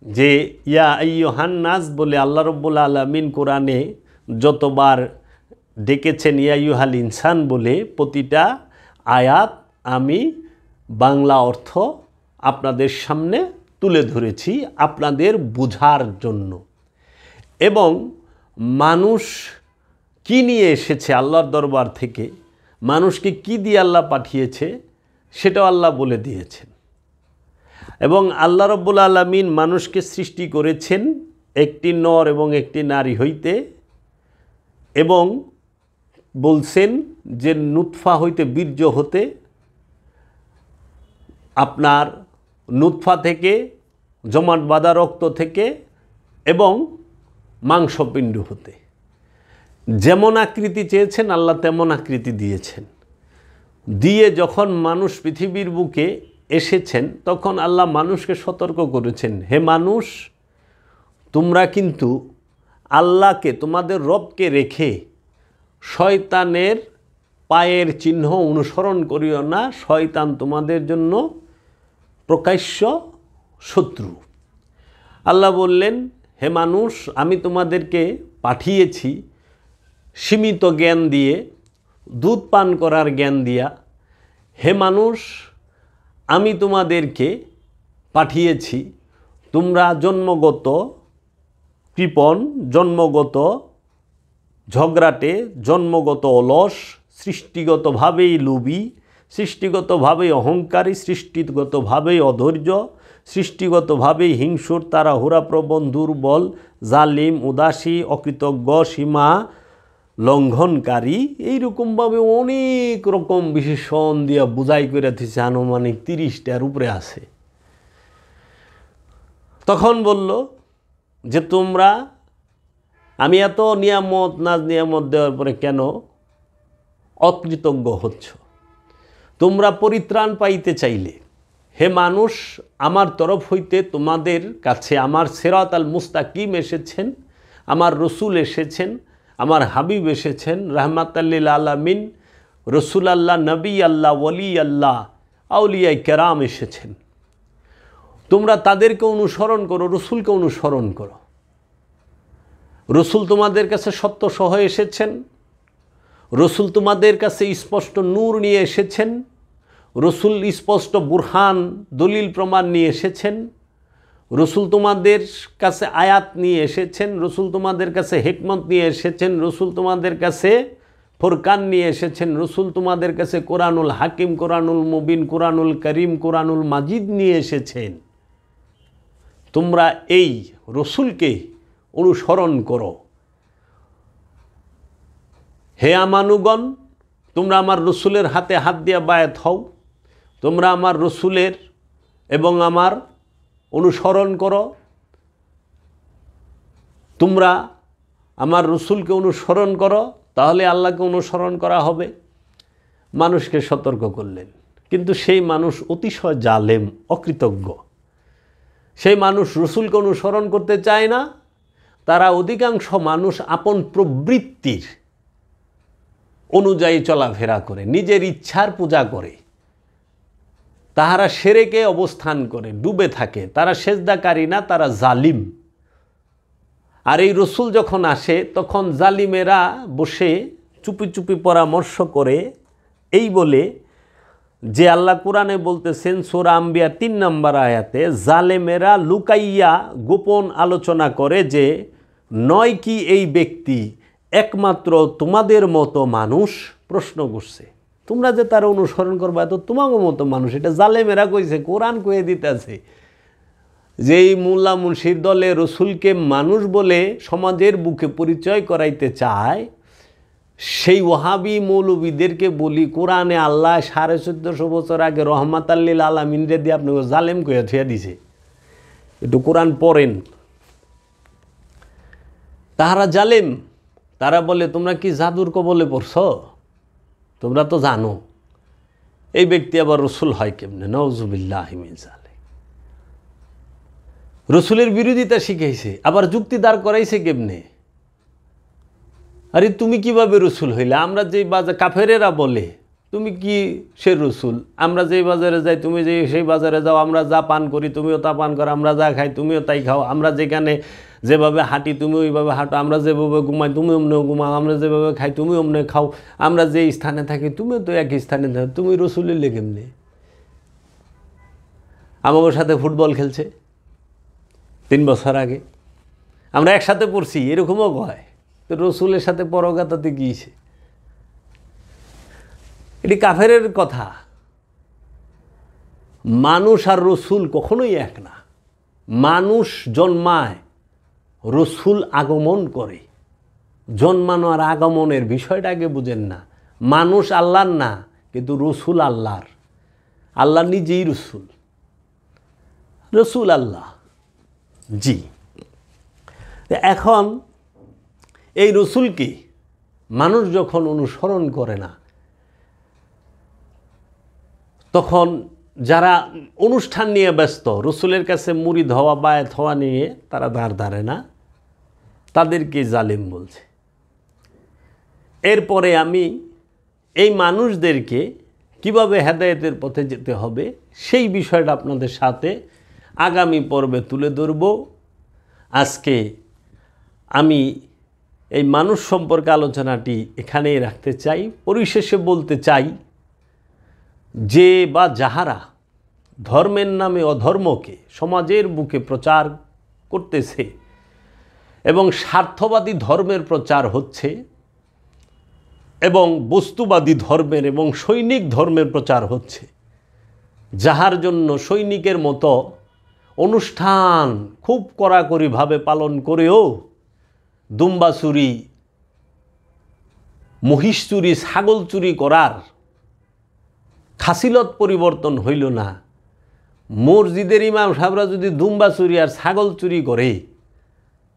যে ইয়া আইয়ুহান নাস বলে আল্লাহ রব্বুল আলামিন কোরআনে যতবার ডেকেছেন ইয়া আইয়ুহাল ইনসান বলে, প্রতিটা আয়াত আমি বাংলা অর্থ আপনাদের সামনে তুলে ধরেছি আপনাদের বোঝার জন্য। এবং মানুষ কি নিয়ে এসেছে আল্লাহর দরবার থেকে, মানুষকে কি দিয়ে আল্লাহ পাঠিয়েছে সেটাও আল্লাহ বলে দিয়েছেন। এবং আল্লাহ রব্বুল আলামিন মানুষকে সৃষ্টি করেছেন একটি নর এবং একটি নারী হইতে, এবং বলছেন যে নুতফা হইতে বীর্য হতে, আপনার নুতফা থেকে, জমাট বাঁধা রক্ত থেকে এবং মাংসপিণ্ড হতে। যেমন আকৃতি চেয়েছেন আল্লাহ তেমন আকৃতি দিয়েছেন। দিয়ে যখন মানুষ পৃথিবীর বুকে এসেছেন তখন আল্লাহ মানুষকে সতর্ক করেছেন, হে মানুষ, তোমরা কিন্তু আল্লাহকে, তোমাদের রবকে রেখে শয়তানের পায়ের চিহ্ন অনুসরণ করিও না। শয়তান তোমাদের জন্য প্রকাশ্য শত্রু। আল্লাহ বললেন, হে মানুষ, আমি তোমাদেরকে পাঠিয়েছি সীমিত জ্ঞান দিয়ে, দুধ পান করার জ্ঞান দিয়া। হে মানুষ, আমি তোমাদেরকে পাঠিয়েছি, তোমরা জন্মগত কৃপণ, জন্মগত ঝগড়াটে, জন্মগত অলস, সৃষ্টিগতভাবেই লোভী, সৃষ্টিগতভাবেই অহংকারী, সৃষ্টিগতভাবেই অধৈর্য, সৃষ্টিগতভাবেই হিংসুর, তাড়াহুড়াপ্রবণ, দুর্বল, জালিম, উদাসী, অকৃতজ্ঞ, সীমা লঙ্ঘনকারী। এইরকমভাবে অনেক রকম বিশেষণ দিয়া বুঝাই করে দিচ্ছে, আনুমানিক 30টার উপরে আছে। তখন বলল যে তোমরা, আমি এত নিয়ামত নাজ নিয়ামত দেওয়ার পরে কেন অকৃতজ্ঞ হচ্ছ? তোমরা পরিত্রাণ পাইতে চাইলে, হে মানুষ, আমার তরফ হইতে তোমাদের কাছে আমার সিরাত আল মুস্তাকিম এসেছেন, আমার রসুল এসেছেন, আমার হাবিব এসেছেন, রাহমাতাল লিল আলামিন, রসুল আল্লাহ, নবী আল্লাহ, ওলি আল্লাহ, আউলিয়া কেরাম এসেছেন। তোমরা তাদেরকে অনুসরণ করো, রসুলকে অনুসরণ করো। রসুল তোমাদের কাছে সত্য সহ এসেছেন, রসুল তোমাদের কাছে স্পষ্ট নূর নিয়ে এসেছেন, রসুল স্পষ্ট বুরহান, দলিল প্রমাণ নিয়ে এসেছেন, রসুল তোমাদের কাছে আয়াত নিয়ে এসেছেন, রসুল তোমাদের কাছে হিকমত নিয়ে এসেছেন, রসুল তোমাদের কাছে ফুরকান নিয়ে এসেছেন, রসুল তোমাদের কাছে কোরআনুল হাকিম, কোরআনুল মুবিন, কোরআনুল করিম, কোরআনুল মাজিদ নিয়ে এসেছেন। তোমরা এই রসুলকে অনুসরণ করো। হে আমানুগণ, তোমরা আমার রসুলের হাতে হাত দিয়া বায়াত হও, তোমরা আমার রসুলের এবং আমার অনুসরণ করো। তোমরা আমার রসুলকে অনুসরণ করো, তাহলে আল্লাহকে অনুসরণ করা হবে। মানুষকে সতর্ক করলেন, কিন্তু সেই মানুষ অতিশয় জালেম, অকৃতজ্ঞ। সেই মানুষ রসুলকে অনুসরণ করতে চায় না। তারা অধিকাংশ মানুষ আপন প্রবৃত্তির অনুযায়ী চলাফেরা করে, নিজের ইচ্ছার পূজা করে, তাহারা শিরকে অবস্থান করে ডুবে থাকে। তারা সেজদাকারী না, তারা জালিম। আর এই রসুল যখন আসে তখন জালিমেরা বসে চুপি চুপি পরামর্শ করে, এই বলে যে আল্লাহ কোরআনে বলতেছেন সূরা আম্বিয়া ৩ নম্বর আয়াতে, জালেমেরা লুকাইয়া গোপন আলোচনা করে যে নয় কি এই ব্যক্তি একমাত্র তোমাদের মতো মানুষ। প্রশ্ন করছে, তোমরা যে তার অনুসরণ করবা তো তোমাদের মতো মানুষ। এটা জালেমেরা কইছে, কোরআন কয়ে দিতেছে। যেই মোল্লা মুন্সির দলে রসুলকে মানুষ বলে সমাজের বুকে পরিচয় করাইতে চায়, সেই ওয়াহাবি মৌলবীদেরকে বলি, কোরআনে আল্লাহ 1450 বছর আগে রহমাত আল্লিল আলামিনরে দিয়ে আপনাকে জালেম কয়ে থুয়া দিছে। একটু কোরআন পড়েন। তাহারা জালেম। তারা বলে তোমরা কি জাদুর কবলে পড়ছ? তোমরা তো জানো এই ব্যক্তি আবার রসুল হয় কেমনে? নাউজুবিল্লাহি মিন যালিক। রসুলের বিরোধিতা শিখাইছে, আবার যুক্তি দাঁড় করাইছে কেমনে? আরে তুমি কিভাবে রসুল হইলে? আমরা যেই বাজার, কাফেরেরা বলে তুমি কি সে রসুল? আমরা যেই বাজারে যাই তুমি যে সেই বাজারে যাও, আমরা যা পান করি তুমিও তা পান করো, আমরা যা খাই তুমিও তাই খাও, আমরা যেখানে যেভাবে হাঁটি তুমি ওইভাবে হাঁটো, আমরা যেভাবে ঘুমাই তুমি অমনে ঘুমাও, আমরা যেভাবে খাই তুমি অমনে খাও, আমরা যে স্থানে থাকি তুমিও তো একই স্থানে থাকো। তুমি রসুল হইলে কেমনে? আমাদের সাথে ফুটবল খেলছে 3 বছর আগে, আমরা একসাথে পড়ছি, এরকমও কয়। তো রসুলের সাথে পরগাতাতে গিয়েছে, এটি কাফেরের কথা। মানুষ আর রসুল কখনোই এক না। মানুষ জন্মায়, রসুল আগমন করে। জন্মানো আর আগমনের বিষয়টা আগে বুঝেন না। মানুষ আল্লাহর না, কিন্তু রসুল আল্লাহর। আল্লাহ নিজেই রসুল, রসুল আল্লাহ। জি, এখন এই রসুলকে মানুষ যখন অনুসরণ করে না, তখন যারা অনুষ্ঠান নিয়ে ব্যস্ত, রসুলের কাছে মুরিদ হওয়া বায়াত হওয়া নিয়ে তারা ধারে না, তাদেরকে জালিম বলছে। এরপরে আমি এই মানুষদেরকে কিভাবে হেদায়েতের পথে যেতে হবে সেই বিষয়টা আপনাদের সাথে আগামী পর্বে তুলে ধরব। আজকে আমি এই মানুষ সম্পর্কে আলোচনাটি এখানেই রাখতে চাই। পরিশেষে বলতে চাই যে বা যাহারা ধর্মের নামে অধর্মকে সমাজের বুকে প্রচার করতেছে এবং স্বার্থবাদী ধর্মের প্রচার হচ্ছে এবং বস্তুবাদী ধর্মের এবং সৈনিক ধর্মের প্রচার হচ্ছে, যাহার জন্য সৈনিকের মতো অনুষ্ঠান খুব কড়াকড়িভাবে পালন করেও দুম্বা চুরি, মহিষ চুরি, ছাগল চুরি করার খাসিলত পরিবর্তন হইল না। মসজিদের ইমাম সাহেবরা যদি দুম্বা চুরি আর ছাগল চুরি করে,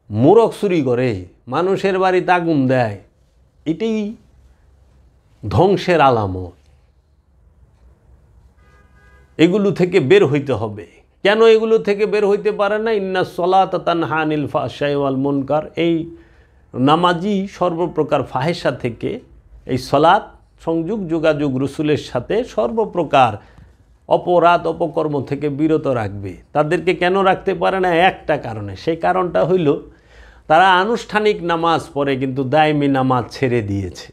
মোরগ চুরি করে, মানুষের বাড়িতে আগুন দেয়, এটাই ধ্বংসের আলামত। এগুলো থেকে বের হইতে হবে। কেন এগুলো থেকে বের হইতে পারে না? ইন্না সলাতা তানহা আনিল ফাহশাই ওয়াল মুনকার। এই নামাজি সর্বপ্রকার ফাহেসা থেকে, এই সলাত সংযোগ যোগাযোগ রসুলের সাথে সর্বপ্রকার অপরাধ অপকর্ম থেকে বিরত রাখবে। তাদেরকে কেন রাখতে পারে না? একটা কারণে। সেই কারণটা হইল তারা আনুষ্ঠানিক নামাজ পড়ে কিন্তু দায়মি নামাজ ছেড়ে দিয়েছে।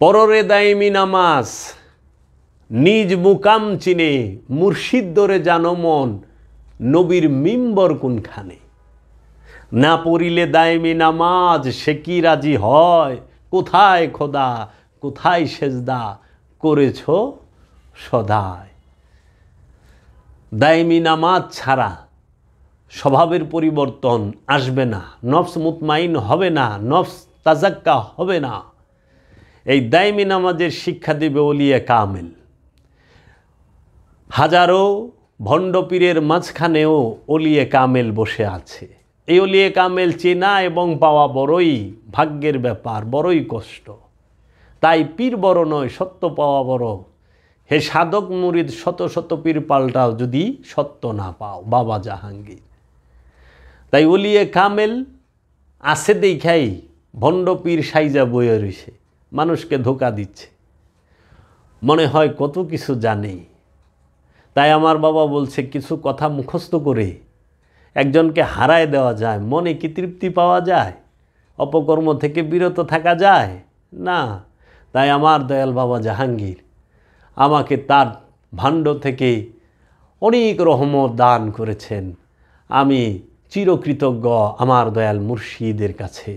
পররে দায়মি নামাজ, নিজ মুকাম চিনে, মুর্শিদ দরে জানো মন, নবীর মিম্বর কোনখানে। না পড়িলে দায়মি নামাজ, সে কি রাজি হয়? কোথায় খোদা, কোথায় সেজদা করেছ সদায়। দায়মি নামাজ ছাড়া স্বভাবের পরিবর্তন আসবে না, নফস মুতমাইন হবে না, নফস তাজাক্কা হবে না। এই দায়মি নামাজের শিক্ষা দেবে ওলিয়ে কামেল। হাজারো ভণ্ডপীরের মাঝখানেও ওলিয়ে কামেল বসে আছে। এই ওলিয়ে কামেল চেনা এবং পাওয়া বড়ই ভাগ্যের ব্যাপার, বড়ই কষ্ট। তাই পীর বড় নয়, সত্য পাওয়া বড়। হে সাধক মুরিদ, শত শত পীর পাল্টাও, যদি সত্য না পাও। বাবা জাহাঙ্গীর। তাই ওলিয়ে কামেল আছে দেখাই ভণ্ড পীর সাইজা বয়ে রইছে, মানুষকে ধোকা দিচ্ছে, মনে হয় কত কিছু জানে। তাই আমার বাবা বলছে, কিছু কথা মুখস্থ করে একজনকে হারায় দেওয়া যায়, মনে কি তৃপ্তি পাওয়া যায়? অপকর্ম থেকে বিরত থাকা যায় না। তাই আমার দয়াল বাবা জাহাঙ্গীর আমাকে তার ভাণ্ড থেকে অনেক রহমত দান করেছেন। আমি চিরকৃতজ্ঞ আমার দয়াল মুর্শিদের কাছে।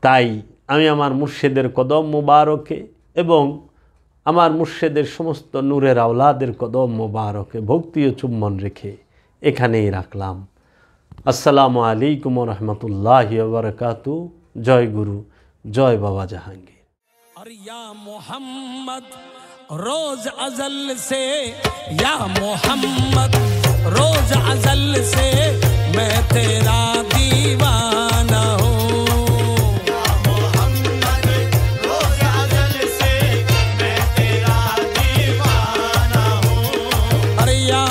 তাই আমি আমার মুর্শিদের কদম মুবারকে এবং আমার মুর্শিদের সমস্ত নূরের আওলাদের কদম মুবারকে ভক্তি ও চুম্বন রেখে এখানেই রাখলাম। আসসালামু আলাইকুম ওয়া রাহমাতুল্লাহি ওয়া বারাকাতুহু। জয় গুরু, জয় বাবা জাহাঙ্গীর। और या मोहम्मद रोज अजल से, या मोहम्मद रोज अजल से मैं तेरा दीवाना हूँ। या मोहम्मद रोज अजल से मैं तेरा दीवाना हूँ। अरे या